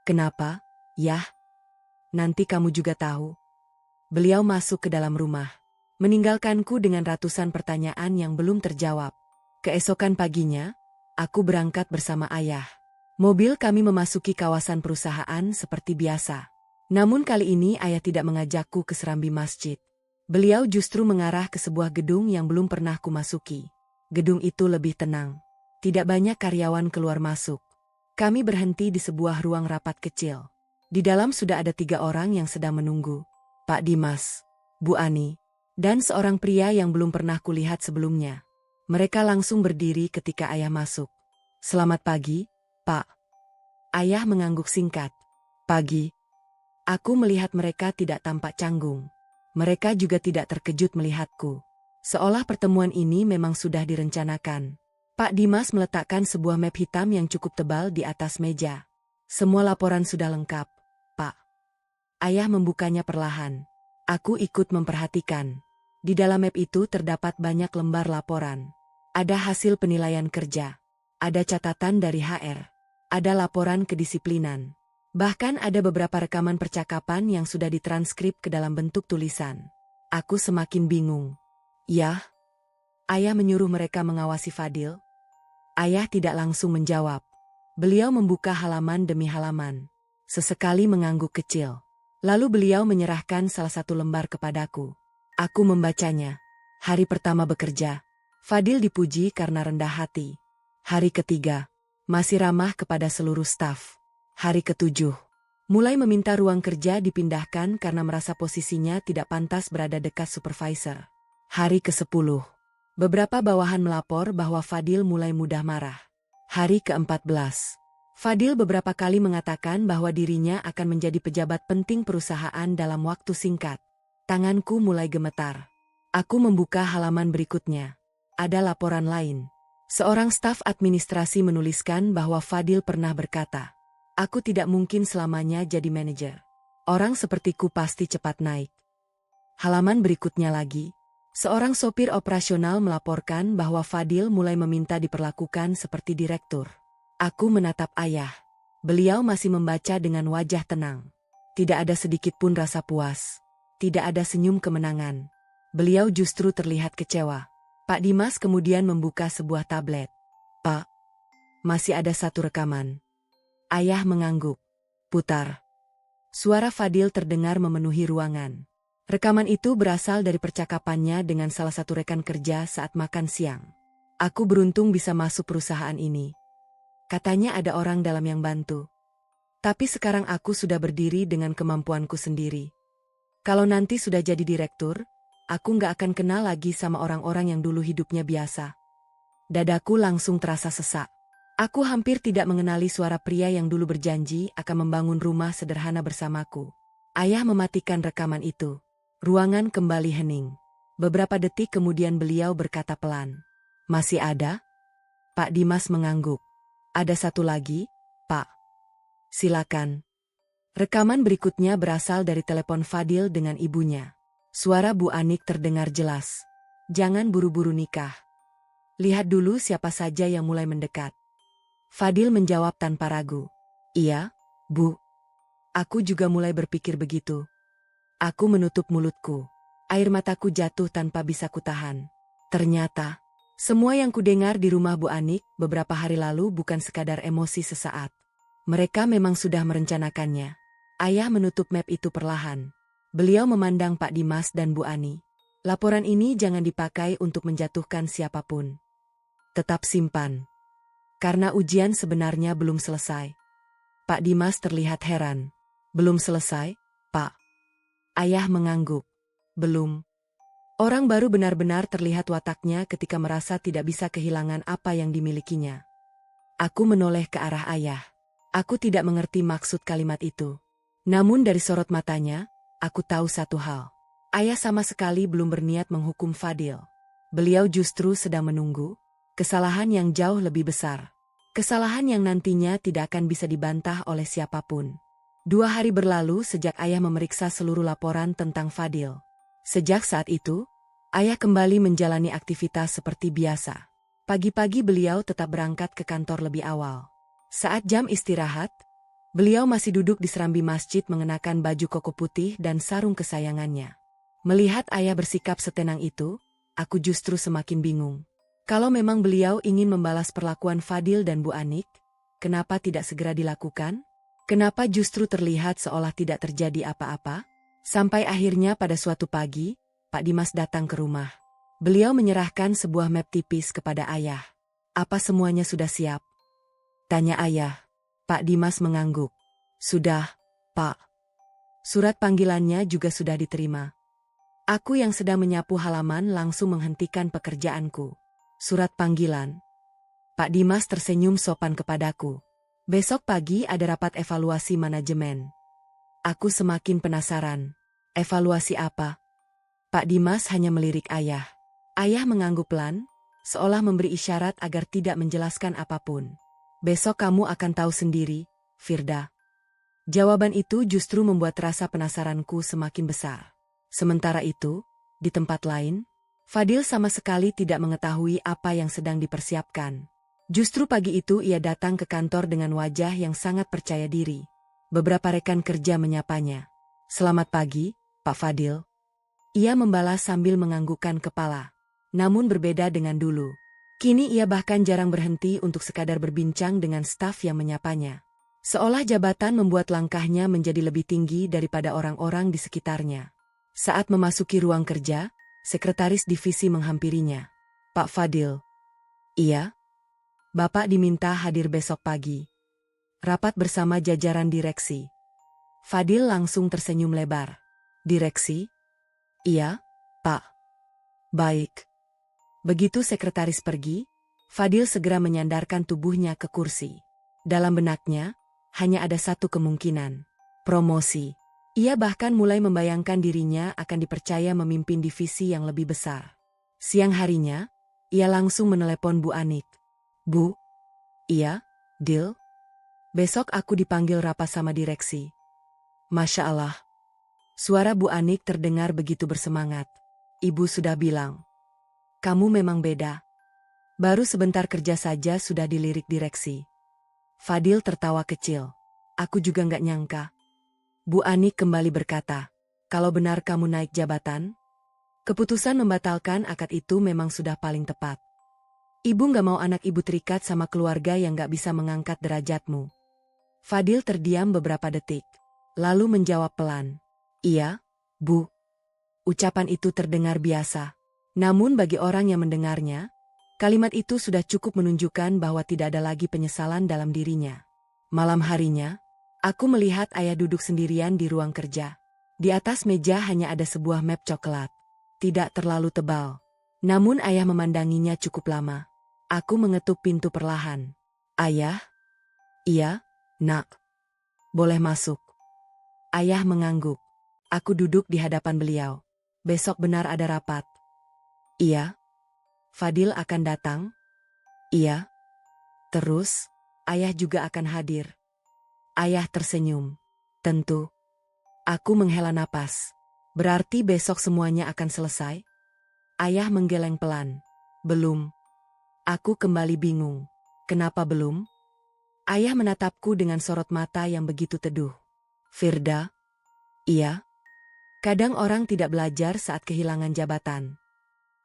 Kenapa? Yah, nanti kamu juga tahu. Beliau masuk ke dalam rumah, meninggalkanku dengan ratusan pertanyaan yang belum terjawab. Keesokan paginya, aku berangkat bersama ayah. Mobil kami memasuki kawasan perusahaan seperti biasa. Namun kali ini ayah tidak mengajakku ke serambi masjid. Beliau justru mengarah ke sebuah gedung yang belum pernah kumasuki. Gedung itu lebih tenang. Tidak banyak karyawan keluar masuk. Kami berhenti di sebuah ruang rapat kecil. Di dalam sudah ada 3 orang yang sedang menunggu. Pak Dimas, Bu Ani, dan seorang pria yang belum pernah kulihat sebelumnya. Mereka langsung berdiri ketika ayah masuk. Selamat pagi, Pak. Ayah mengangguk singkat. Pagi. Aku melihat mereka tidak tampak canggung. Mereka juga tidak terkejut melihatku. Seolah pertemuan ini memang sudah direncanakan. Pak Dimas meletakkan sebuah map hitam yang cukup tebal di atas meja. Semua laporan sudah lengkap, Pak. Ayah membukanya perlahan. Aku ikut memperhatikan. Di dalam map itu terdapat banyak lembar laporan. Ada hasil penilaian kerja. Ada catatan dari HR. Ada laporan kedisiplinan. Bahkan ada beberapa rekaman percakapan yang sudah ditranskrip ke dalam bentuk tulisan. Aku semakin bingung. Ya? Ayah menyuruh mereka mengawasi Fadil. Ayah tidak langsung menjawab. Beliau membuka halaman demi halaman. Sesekali mengangguk kecil. Lalu beliau menyerahkan salah satu lembar kepadaku. Aku membacanya. Hari pertama bekerja. Fadil dipuji karena rendah hati. Hari ketiga. Masih ramah kepada seluruh staf. Hari ke-7, mulai meminta ruang kerja dipindahkan karena merasa posisinya tidak pantas berada dekat supervisor. Hari ke-10, beberapa bawahan melapor bahwa Fadil mulai mudah marah. Hari ke-14, Fadil beberapa kali mengatakan bahwa dirinya akan menjadi pejabat penting perusahaan dalam waktu singkat. Tanganku mulai gemetar. Aku membuka halaman berikutnya. Ada laporan lain. Seorang staf administrasi menuliskan bahwa Fadil pernah berkata, "Aku tidak mungkin selamanya jadi manajer. Orang sepertiku pasti cepat naik." Halaman berikutnya lagi, seorang sopir operasional melaporkan bahwa Fadil mulai meminta diperlakukan seperti direktur. Aku menatap ayah. Beliau masih membaca dengan wajah tenang. Tidak ada sedikit pun rasa puas. Tidak ada senyum kemenangan. Beliau justru terlihat kecewa. Pak Dimas kemudian membuka sebuah tablet. "Pak, masih ada satu rekaman." Ayah mengangguk. Putar. Suara Fadil terdengar memenuhi ruangan. Rekaman itu berasal dari percakapannya dengan salah satu rekan kerja saat makan siang. "Aku beruntung bisa masuk perusahaan ini. Katanya ada orang dalam yang bantu. Tapi sekarang aku sudah berdiri dengan kemampuanku sendiri. Kalau nanti sudah jadi direktur, aku nggak akan kenal lagi sama orang-orang yang dulu hidupnya biasa." Dadaku langsung terasa sesak. Aku hampir tidak mengenali suara pria yang dulu berjanji akan membangun rumah sederhana bersamaku. Ayah mematikan rekaman itu. Ruangan kembali hening. Beberapa detik kemudian beliau berkata pelan. "Masih ada?" Pak Dimas mengangguk. "Ada satu lagi, Pak." "Silakan." Rekaman berikutnya berasal dari telepon Fadil dengan ibunya. Suara Bu Anik terdengar jelas. "Jangan buru-buru nikah. Lihat dulu siapa saja yang mulai mendekat." Fadil menjawab tanpa ragu. "Iya, Bu. Aku juga mulai berpikir begitu." Aku menutup mulutku. Air mataku jatuh tanpa bisa kutahan. Ternyata, semua yang kudengar di rumah Bu Anik beberapa hari lalu bukan sekadar emosi sesaat. Mereka memang sudah merencanakannya. Ayah menutup map itu perlahan. Beliau memandang Pak Dimas dan Bu Ani. "Laporan ini jangan dipakai untuk menjatuhkan siapapun. Tetap simpan. Karena ujian sebenarnya belum selesai." Pak Dimas terlihat heran. "Belum selesai, Pak?" Ayah mengangguk. "Belum." Orang baru benar-benar terlihat wataknya ketika merasa tidak bisa kehilangan apa yang dimilikinya. Aku menoleh ke arah ayah. Aku tidak mengerti maksud kalimat itu. Namun dari sorot matanya, aku tahu satu hal. Ayah sama sekali belum berniat menghukum Fadil. Beliau justru sedang menunggu kesalahan yang jauh lebih besar. Kesalahan yang nantinya tidak akan bisa dibantah oleh siapapun. 2 hari berlalu sejak ayah memeriksa seluruh laporan tentang Fadil. Sejak saat itu, ayah kembali menjalani aktivitas seperti biasa. Pagi-pagi beliau tetap berangkat ke kantor lebih awal. Saat jam istirahat, beliau masih duduk di serambi masjid mengenakan baju koko putih dan sarung kesayangannya. Melihat ayah bersikap setenang itu, aku justru semakin bingung. Kalau memang beliau ingin membalas perlakuan Fadil dan Bu Anik, kenapa tidak segera dilakukan? Kenapa justru terlihat seolah tidak terjadi apa-apa? Sampai akhirnya pada suatu pagi, Pak Dimas datang ke rumah. Beliau menyerahkan sebuah map tipis kepada ayah. "Apa semuanya sudah siap?" tanya ayah. Pak Dimas mengangguk. "Sudah, Pak. Surat panggilannya juga sudah diterima." Aku yang sedang menyapu halaman langsung menghentikan pekerjaanku. "Surat panggilan?" Pak Dimas tersenyum sopan kepadaku. "Besok pagi ada rapat evaluasi manajemen." Aku semakin penasaran. "Evaluasi apa?" Pak Dimas hanya melirik ayah. Ayah mengangguk pelan, seolah memberi isyarat agar tidak menjelaskan apapun. "Besok kamu akan tahu sendiri, Firda." Jawaban itu justru membuat rasa penasaranku semakin besar. Sementara itu, di tempat lain, Fadil sama sekali tidak mengetahui apa yang sedang dipersiapkan. Justru pagi itu ia datang ke kantor dengan wajah yang sangat percaya diri. Beberapa rekan kerja menyapanya. "Selamat pagi, Pak Fadil." Ia membalas sambil menganggukkan kepala. Namun berbeda dengan dulu. Kini ia bahkan jarang berhenti untuk sekadar berbincang dengan staf yang menyapanya. Seolah jabatan membuat langkahnya menjadi lebih tinggi daripada orang-orang di sekitarnya. Saat memasuki ruang kerja, sekretaris divisi menghampirinya. "Pak Fadil." "Iya?" "Bapak diminta hadir besok pagi. Rapat bersama jajaran direksi." Fadil langsung tersenyum lebar. "Direksi?" "Iya, Pak." "Baik." Begitu sekretaris pergi, Fadil segera menyandarkan tubuhnya ke kursi. Dalam benaknya, hanya ada satu kemungkinan. Promosi. Ia bahkan mulai membayangkan dirinya akan dipercaya memimpin divisi yang lebih besar. Siang harinya, ia langsung menelepon Bu Anik. "Bu?" "Iya, Dil. Besok aku dipanggil rapat sama direksi." "Masya Allah." Suara Bu Anik terdengar begitu bersemangat. "Ibu sudah bilang. Kamu memang beda. Baru sebentar kerja saja sudah dilirik direksi." Fadil tertawa kecil. "Aku juga nggak nyangka." Bu Anik kembali berkata, "Kalau benar kamu naik jabatan, keputusan membatalkan akad itu memang sudah paling tepat. Ibu nggak mau anak ibu terikat sama keluarga yang nggak bisa mengangkat derajatmu." Fadil terdiam beberapa detik, lalu menjawab pelan, "Iya, Bu." Ucapan itu terdengar biasa. Namun bagi orang yang mendengarnya, kalimat itu sudah cukup menunjukkan bahwa tidak ada lagi penyesalan dalam dirinya. Malam harinya, aku melihat ayah duduk sendirian di ruang kerja. Di atas meja hanya ada sebuah map coklat. Tidak terlalu tebal. Namun ayah memandanginya cukup lama. Aku mengetuk pintu perlahan. "Ayah?" "Iya, Nak. Boleh masuk." Ayah mengangguk. Aku duduk di hadapan beliau. "Besok benar ada rapat?" "Iya." "Fadil akan datang?" "Iya." "Terus, ayah juga akan hadir?" Ayah tersenyum. "Tentu." Aku menghela napas. "Berarti besok semuanya akan selesai?" Ayah menggeleng pelan. "Belum." Aku kembali bingung. "Kenapa belum?" Ayah menatapku dengan sorot mata yang begitu teduh. "Firda?" "Iya." Kadang orang tidak belajar saat kehilangan jabatan.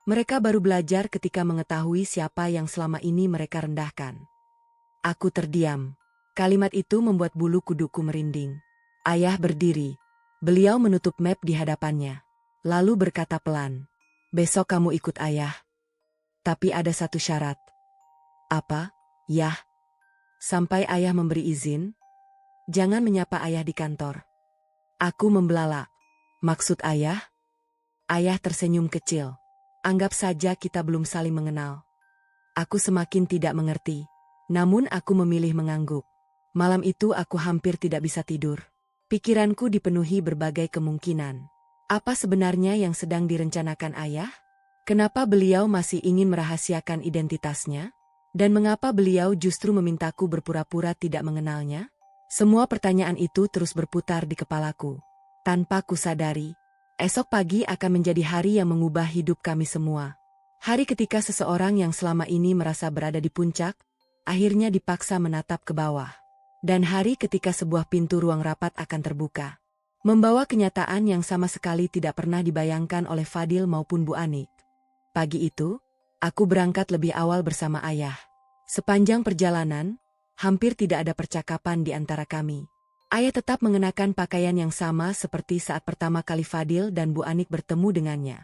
Mereka baru belajar ketika mengetahui siapa yang selama ini mereka rendahkan. Aku terdiam. Kalimat itu membuat bulu kuduku merinding. Ayah berdiri. Beliau menutup map di hadapannya. Lalu berkata pelan, "Besok kamu ikut ayah. Tapi ada satu syarat." "Apa, Yah?" "Sampai ayah memberi izin, jangan menyapa ayah di kantor." Aku membelalak. "Maksud ayah?" Ayah tersenyum kecil. "Anggap saja kita belum saling mengenal." Aku semakin tidak mengerti. Namun aku memilih mengangguk. Malam itu aku hampir tidak bisa tidur. Pikiranku dipenuhi berbagai kemungkinan. Apa sebenarnya yang sedang direncanakan ayah? Kenapa beliau masih ingin merahasiakan identitasnya? Dan mengapa beliau justru memintaku berpura-pura tidak mengenalnya? Semua pertanyaan itu terus berputar di kepalaku. Tanpa kusadari, esok pagi akan menjadi hari yang mengubah hidup kami semua. Hari ketika seseorang yang selama ini merasa berada di puncak, akhirnya dipaksa menatap ke bawah. Dan hari ketika sebuah pintu ruang rapat akan terbuka, membawa kenyataan yang sama sekali tidak pernah dibayangkan oleh Fadil maupun Bu Anik. Pagi itu, aku berangkat lebih awal bersama ayah. Sepanjang perjalanan, hampir tidak ada percakapan di antara kami. Ayah tetap mengenakan pakaian yang sama seperti saat pertama kali Fadil dan Bu Anik bertemu dengannya.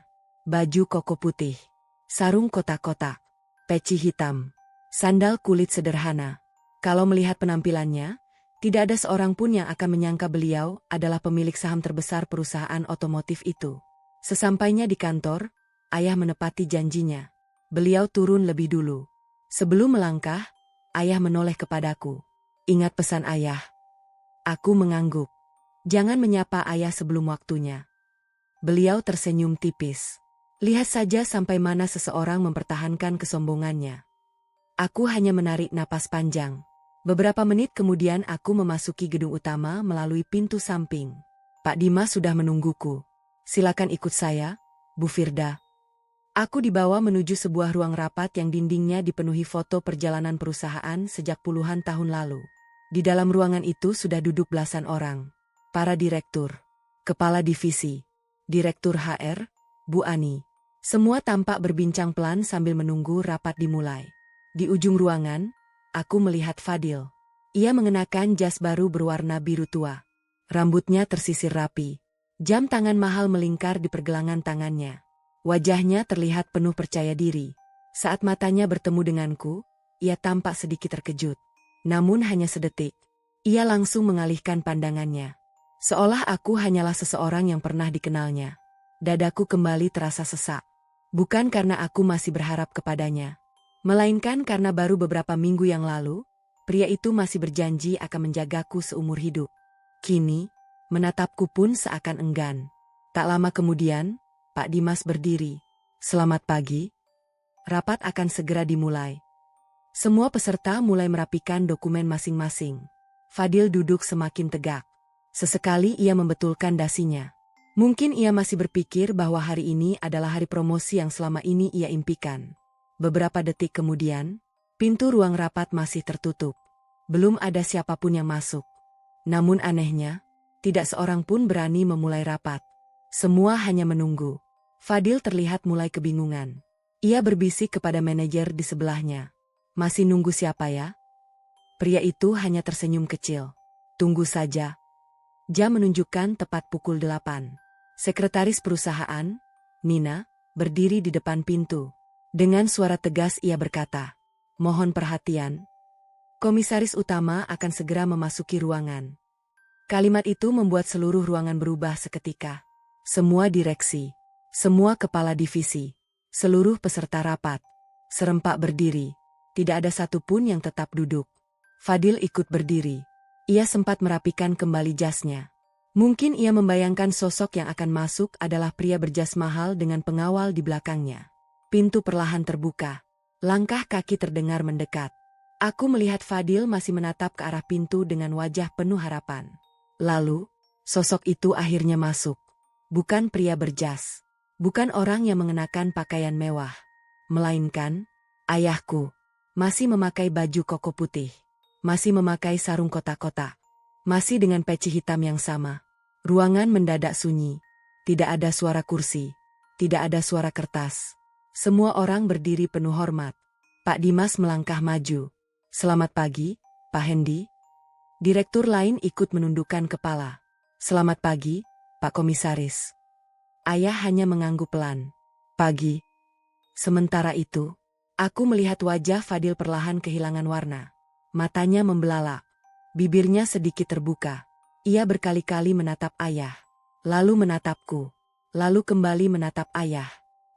Baju koko putih, sarung kotak-kotak, peci hitam, sandal kulit sederhana. Kalau melihat penampilannya, tidak ada seorang pun yang akan menyangka beliau adalah pemilik saham terbesar perusahaan otomotif itu. Sesampainya di kantor, ayah menepati janjinya. Beliau turun lebih dulu. Sebelum melangkah, ayah menoleh kepadaku. Ingat pesan ayah. Aku mengangguk. Jangan menyapa ayah sebelum waktunya. Beliau tersenyum tipis. Lihat saja sampai mana seseorang mempertahankan kesombongannya. Aku hanya menarik napas panjang. Beberapa menit kemudian aku memasuki gedung utama melalui pintu samping. Pak Dimas sudah menungguku. Silakan ikut saya, Bu Firda. Aku dibawa menuju sebuah ruang rapat yang dindingnya dipenuhi foto perjalanan perusahaan sejak puluhan tahun lalu. Di dalam ruangan itu sudah duduk belasan orang. Para direktur, kepala divisi, direktur HR, Bu Ani. Semua tampak berbincang pelan sambil menunggu rapat dimulai. Di ujung ruangan, aku melihat Fadil. Ia mengenakan jas baru berwarna biru tua. Rambutnya tersisir rapi. Jam tangan mahal melingkar di pergelangan tangannya. Wajahnya terlihat penuh percaya diri. Saat matanya bertemu denganku, ia tampak sedikit terkejut. Namun hanya sedetik. Ia langsung mengalihkan pandangannya. Seolah aku hanyalah seseorang yang pernah dikenalnya. Dadaku kembali terasa sesak. Bukan karena aku masih berharap kepadanya, melainkan karena baru beberapa minggu yang lalu, pria itu masih berjanji akan menjagaku seumur hidup. Kini, menatapku pun seakan enggan. Tak lama kemudian, Pak Dimas berdiri. Selamat pagi. Rapat akan segera dimulai. Semua peserta mulai merapikan dokumen masing-masing. Fadil duduk semakin tegak. Sesekali ia membetulkan dasinya. Mungkin ia masih berpikir bahwa hari ini adalah hari promosi yang selama ini ia impikan. Beberapa detik kemudian, pintu ruang rapat masih tertutup. Belum ada siapapun yang masuk. Namun anehnya, tidak seorang pun berani memulai rapat. Semua hanya menunggu. Fadil terlihat mulai kebingungan. Ia berbisik kepada manajer di sebelahnya. Masih nunggu siapa ya? Pria itu hanya tersenyum kecil. Tunggu saja. Jam menunjukkan tepat pukul 8. Sekretaris perusahaan, Nina, berdiri di depan pintu. Dengan suara tegas ia berkata, "Mohon perhatian. Komisaris utama akan segera memasuki ruangan." Kalimat itu membuat seluruh ruangan berubah seketika. Semua direksi, semua kepala divisi, seluruh peserta rapat, serempak berdiri. Tidak ada satupun yang tetap duduk. Fadil ikut berdiri. Ia sempat merapikan kembali jasnya. Mungkin ia membayangkan sosok yang akan masuk adalah pria berjas mahal dengan pengawal di belakangnya. Pintu perlahan terbuka. Langkah kaki terdengar mendekat. Aku melihat Fadil masih menatap ke arah pintu dengan wajah penuh harapan. Lalu, sosok itu akhirnya masuk. Bukan pria berjas. Bukan orang yang mengenakan pakaian mewah. Melainkan, ayahku. Masih memakai baju koko putih. Masih memakai sarung kotak-kotak. Masih dengan peci hitam yang sama. Ruangan mendadak sunyi. Tidak ada suara kursi. Tidak ada suara kertas. Semua orang berdiri penuh hormat. Pak Dimas melangkah maju. "Selamat pagi, Pak Hendi." Direktur lain ikut menundukkan kepala. "Selamat pagi, Pak Komisaris." Ayah hanya mengangguk pelan. "Pagi." Sementara itu, aku melihat wajah Fadil perlahan kehilangan warna. Matanya membelalak. Bibirnya sedikit terbuka. Ia berkali-kali menatap ayah. Lalu menatapku. Lalu kembali menatap ayah.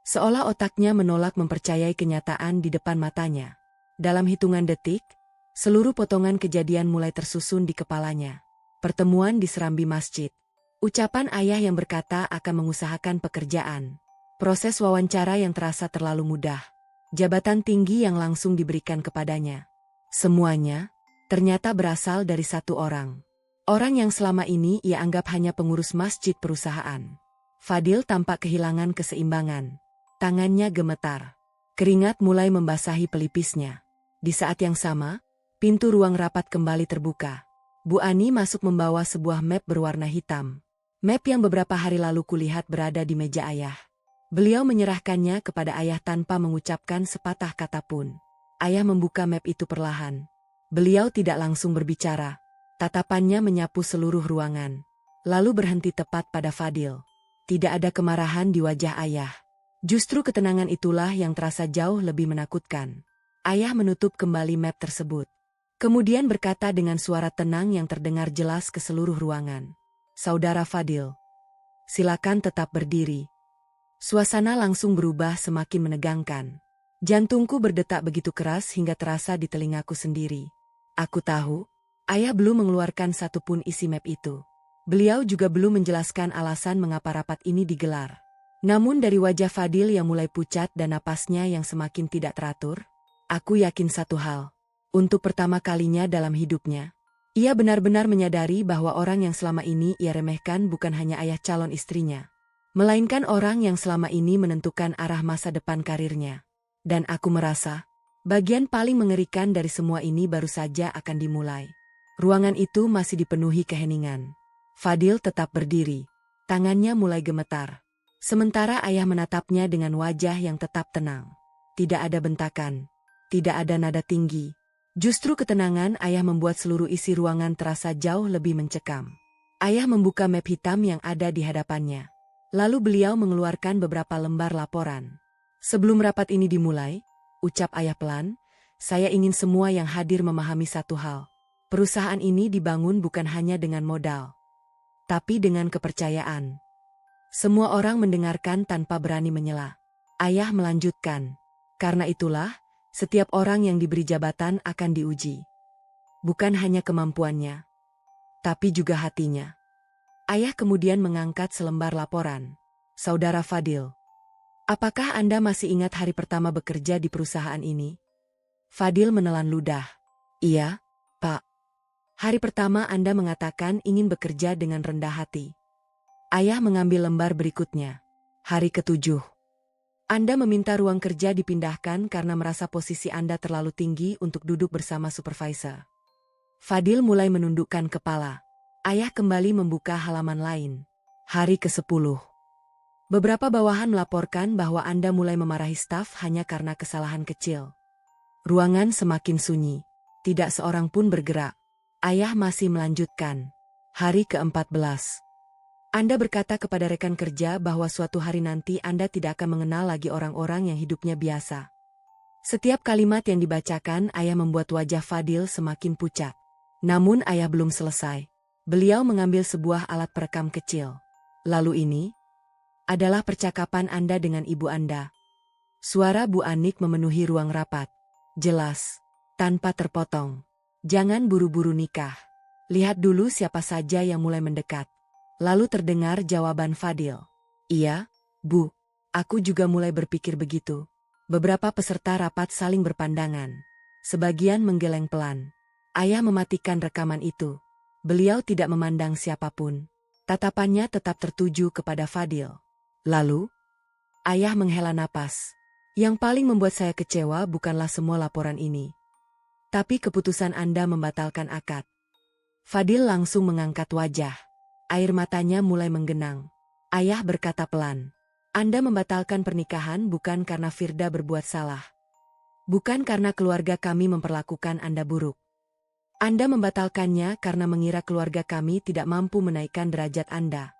Seolah otaknya menolak mempercayai kenyataan di depan matanya. Dalam hitungan detik, seluruh potongan kejadian mulai tersusun di kepalanya. Pertemuan di serambi masjid. Ucapan ayah yang berkata akan mengusahakan pekerjaan. Proses wawancara yang terasa terlalu mudah. Jabatan tinggi yang langsung diberikan kepadanya. Semuanya, ternyata berasal dari satu orang. Orang yang selama ini ia anggap hanya pengurus masjid perusahaan. Fadil tampak kehilangan keseimbangan. Tangannya gemetar. Keringat mulai membasahi pelipisnya. Di saat yang sama, pintu ruang rapat kembali terbuka. Bu Ani masuk membawa sebuah map berwarna hitam. Map yang beberapa hari lalu kulihat berada di meja ayah. Beliau menyerahkannya kepada ayah tanpa mengucapkan sepatah kata pun. Ayah membuka map itu perlahan. Beliau tidak langsung berbicara. Tatapannya menyapu seluruh ruangan. Lalu berhenti tepat pada Fadil. Tidak ada kemarahan di wajah ayah. Justru ketenangan itulah yang terasa jauh lebih menakutkan. Ayah menutup kembali map tersebut. Kemudian berkata dengan suara tenang yang terdengar jelas ke seluruh ruangan. Saudara Fadil, silakan tetap berdiri. Suasana langsung berubah semakin menegangkan. Jantungku berdetak begitu keras hingga terasa di telingaku sendiri. Aku tahu, ayah belum mengeluarkan satupun isi map itu. Beliau juga belum menjelaskan alasan mengapa rapat ini digelar. Namun dari wajah Fadil yang mulai pucat dan napasnya yang semakin tidak teratur, aku yakin satu hal. Untuk pertama kalinya dalam hidupnya, ia benar-benar menyadari bahwa orang yang selama ini ia remehkan bukan hanya ayah calon istrinya, melainkan orang yang selama ini menentukan arah masa depan karirnya. Dan aku merasa, bagian paling mengerikan dari semua ini baru saja akan dimulai. Ruangan itu masih dipenuhi keheningan. Fadil tetap berdiri, tangannya mulai gemetar. Sementara ayah menatapnya dengan wajah yang tetap tenang. Tidak ada bentakan, tidak ada nada tinggi. Justru ketenangan ayah membuat seluruh isi ruangan terasa jauh lebih mencekam. Ayah membuka map hitam yang ada di hadapannya. Lalu beliau mengeluarkan beberapa lembar laporan. Sebelum rapat ini dimulai, ucap ayah pelan, saya ingin semua yang hadir memahami satu hal. Perusahaan ini dibangun bukan hanya dengan modal, tapi dengan kepercayaan. Semua orang mendengarkan tanpa berani menyela. Ayah melanjutkan, karena itulah, setiap orang yang diberi jabatan akan diuji. Bukan hanya kemampuannya, tapi juga hatinya. Ayah kemudian mengangkat selembar laporan. Saudara Fadil, apakah Anda masih ingat hari pertama bekerja di perusahaan ini? Fadil menelan ludah. Iya, Pak. Hari pertama Anda mengatakan ingin bekerja dengan rendah hati. Ayah mengambil lembar berikutnya. Hari ketujuh. Anda meminta ruang kerja dipindahkan karena merasa posisi Anda terlalu tinggi untuk duduk bersama supervisor. Fadil mulai menundukkan kepala. Ayah kembali membuka halaman lain. Hari ke-10. Beberapa bawahan melaporkan bahwa Anda mulai memarahi staf hanya karena kesalahan kecil. Ruangan semakin sunyi. Tidak seorang pun bergerak. Ayah masih melanjutkan. Hari ke-14. Anda berkata kepada rekan kerja bahwa suatu hari nanti Anda tidak akan mengenal lagi orang-orang yang hidupnya biasa. Setiap kalimat yang dibacakan ayah membuat wajah Fadil semakin pucat. Namun ayah belum selesai. Beliau mengambil sebuah alat perekam kecil. Lalu ini adalah percakapan Anda dengan ibu Anda. Suara Bu Anik memenuhi ruang rapat. Jelas, tanpa terpotong. Jangan buru-buru nikah. Lihat dulu siapa saja yang mulai mendekat. Lalu terdengar jawaban Fadil. Iya, Bu. Aku juga mulai berpikir begitu. Beberapa peserta rapat saling berpandangan. Sebagian menggeleng pelan. Ayah mematikan rekaman itu. Beliau tidak memandang siapapun. Tatapannya tetap tertuju kepada Fadil. Lalu, ayah menghela napas. Yang paling membuat saya kecewa bukanlah semua laporan ini, tapi keputusan Anda membatalkan akad. Fadil langsung mengangkat wajah. Air matanya mulai menggenang. Ayah berkata pelan, Anda membatalkan pernikahan bukan karena Firda berbuat salah. Bukan karena keluarga kami memperlakukan Anda buruk. Anda membatalkannya karena mengira keluarga kami tidak mampu menaikkan derajat Anda.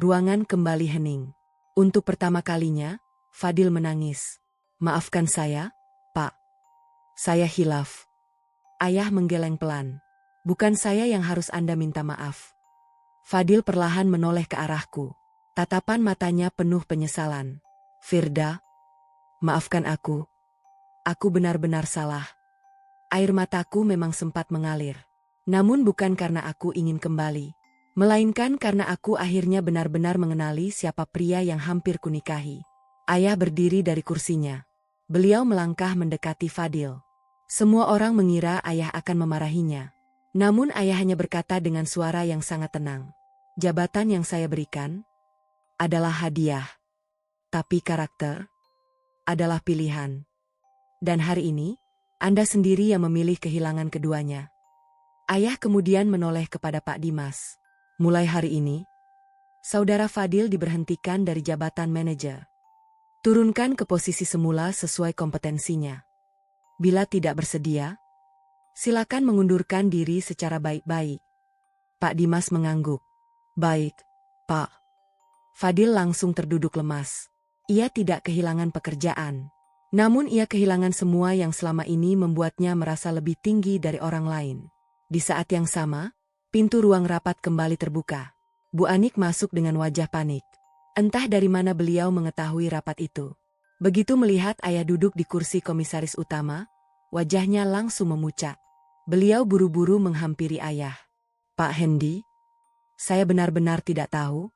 Ruangan kembali hening. Untuk pertama kalinya, Fadil menangis. Maafkan saya, Pak. Saya hilaf. Ayah menggeleng pelan. Bukan saya yang harus Anda minta maaf. Fadil perlahan menoleh ke arahku. Tatapan matanya penuh penyesalan. Firda, maafkan aku. Aku benar-benar salah. Air mataku memang sempat mengalir. Namun bukan karena aku ingin kembali, melainkan karena aku akhirnya benar-benar mengenali siapa pria yang hampir kunikahi. Ayah berdiri dari kursinya. Beliau melangkah mendekati Fadil. Semua orang mengira ayah akan memarahinya. Namun ayah hanya berkata dengan suara yang sangat tenang. Jabatan yang saya berikan adalah hadiah. Tapi karakter adalah pilihan. Dan hari ini, Anda sendiri yang memilih kehilangan keduanya. Ayah kemudian menoleh kepada Pak Dimas. Mulai hari ini, Saudara Fadil diberhentikan dari jabatan manajer. Turunkan ke posisi semula sesuai kompetensinya. Bila tidak bersedia, silakan mengundurkan diri secara baik-baik. Pak Dimas mengangguk. Baik, Pak. Fadil langsung terduduk lemas. Ia tidak kehilangan pekerjaan. Namun ia kehilangan semua yang selama ini membuatnya merasa lebih tinggi dari orang lain. Di saat yang sama, pintu ruang rapat kembali terbuka. Bu Anik masuk dengan wajah panik. Entah dari mana beliau mengetahui rapat itu. Begitu melihat ayah duduk di kursi komisaris utama, wajahnya langsung memucat. Beliau buru-buru menghampiri ayah. Pak Hendy, saya benar-benar tidak tahu.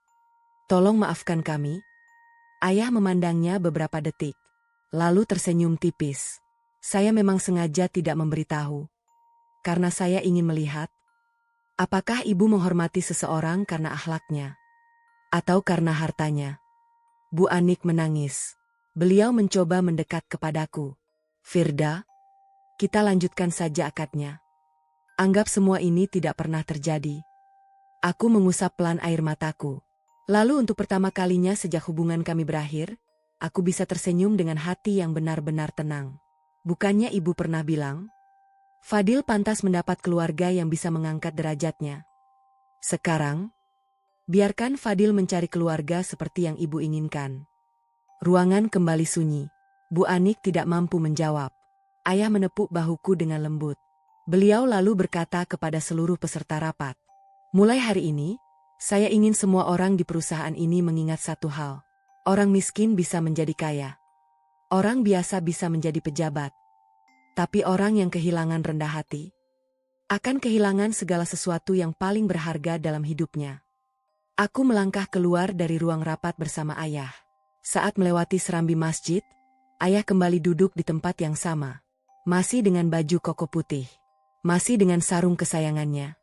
Tolong maafkan kami. Ayah memandangnya beberapa detik, lalu tersenyum tipis. Saya memang sengaja tidak memberitahu. Karena saya ingin melihat, apakah ibu menghormati seseorang karena akhlaknya, atau karena hartanya. Bu Anik menangis. Beliau mencoba mendekat kepadaku. Firda, kita lanjutkan saja akadnya. Anggap semua ini tidak pernah terjadi. Aku mengusap pelan air mataku. Lalu untuk pertama kalinya sejak hubungan kami berakhir, aku bisa tersenyum dengan hati yang benar-benar tenang. Bukannya ibu pernah bilang, Fadil pantas mendapat keluarga yang bisa mengangkat derajatnya. Sekarang, biarkan Fadil mencari keluarga seperti yang ibu inginkan. Ruangan kembali sunyi. Bu Anik tidak mampu menjawab. Ayah menepuk bahuku dengan lembut. Beliau lalu berkata kepada seluruh peserta rapat. Mulai hari ini, saya ingin semua orang di perusahaan ini mengingat satu hal. Orang miskin bisa menjadi kaya. Orang biasa bisa menjadi pejabat. Tapi orang yang kehilangan rendah hati akan kehilangan segala sesuatu yang paling berharga dalam hidupnya. Aku melangkah keluar dari ruang rapat bersama ayah. Saat melewati serambi masjid, ayah kembali duduk di tempat yang sama. Masih dengan baju koko putih. Masih dengan sarung kesayangannya.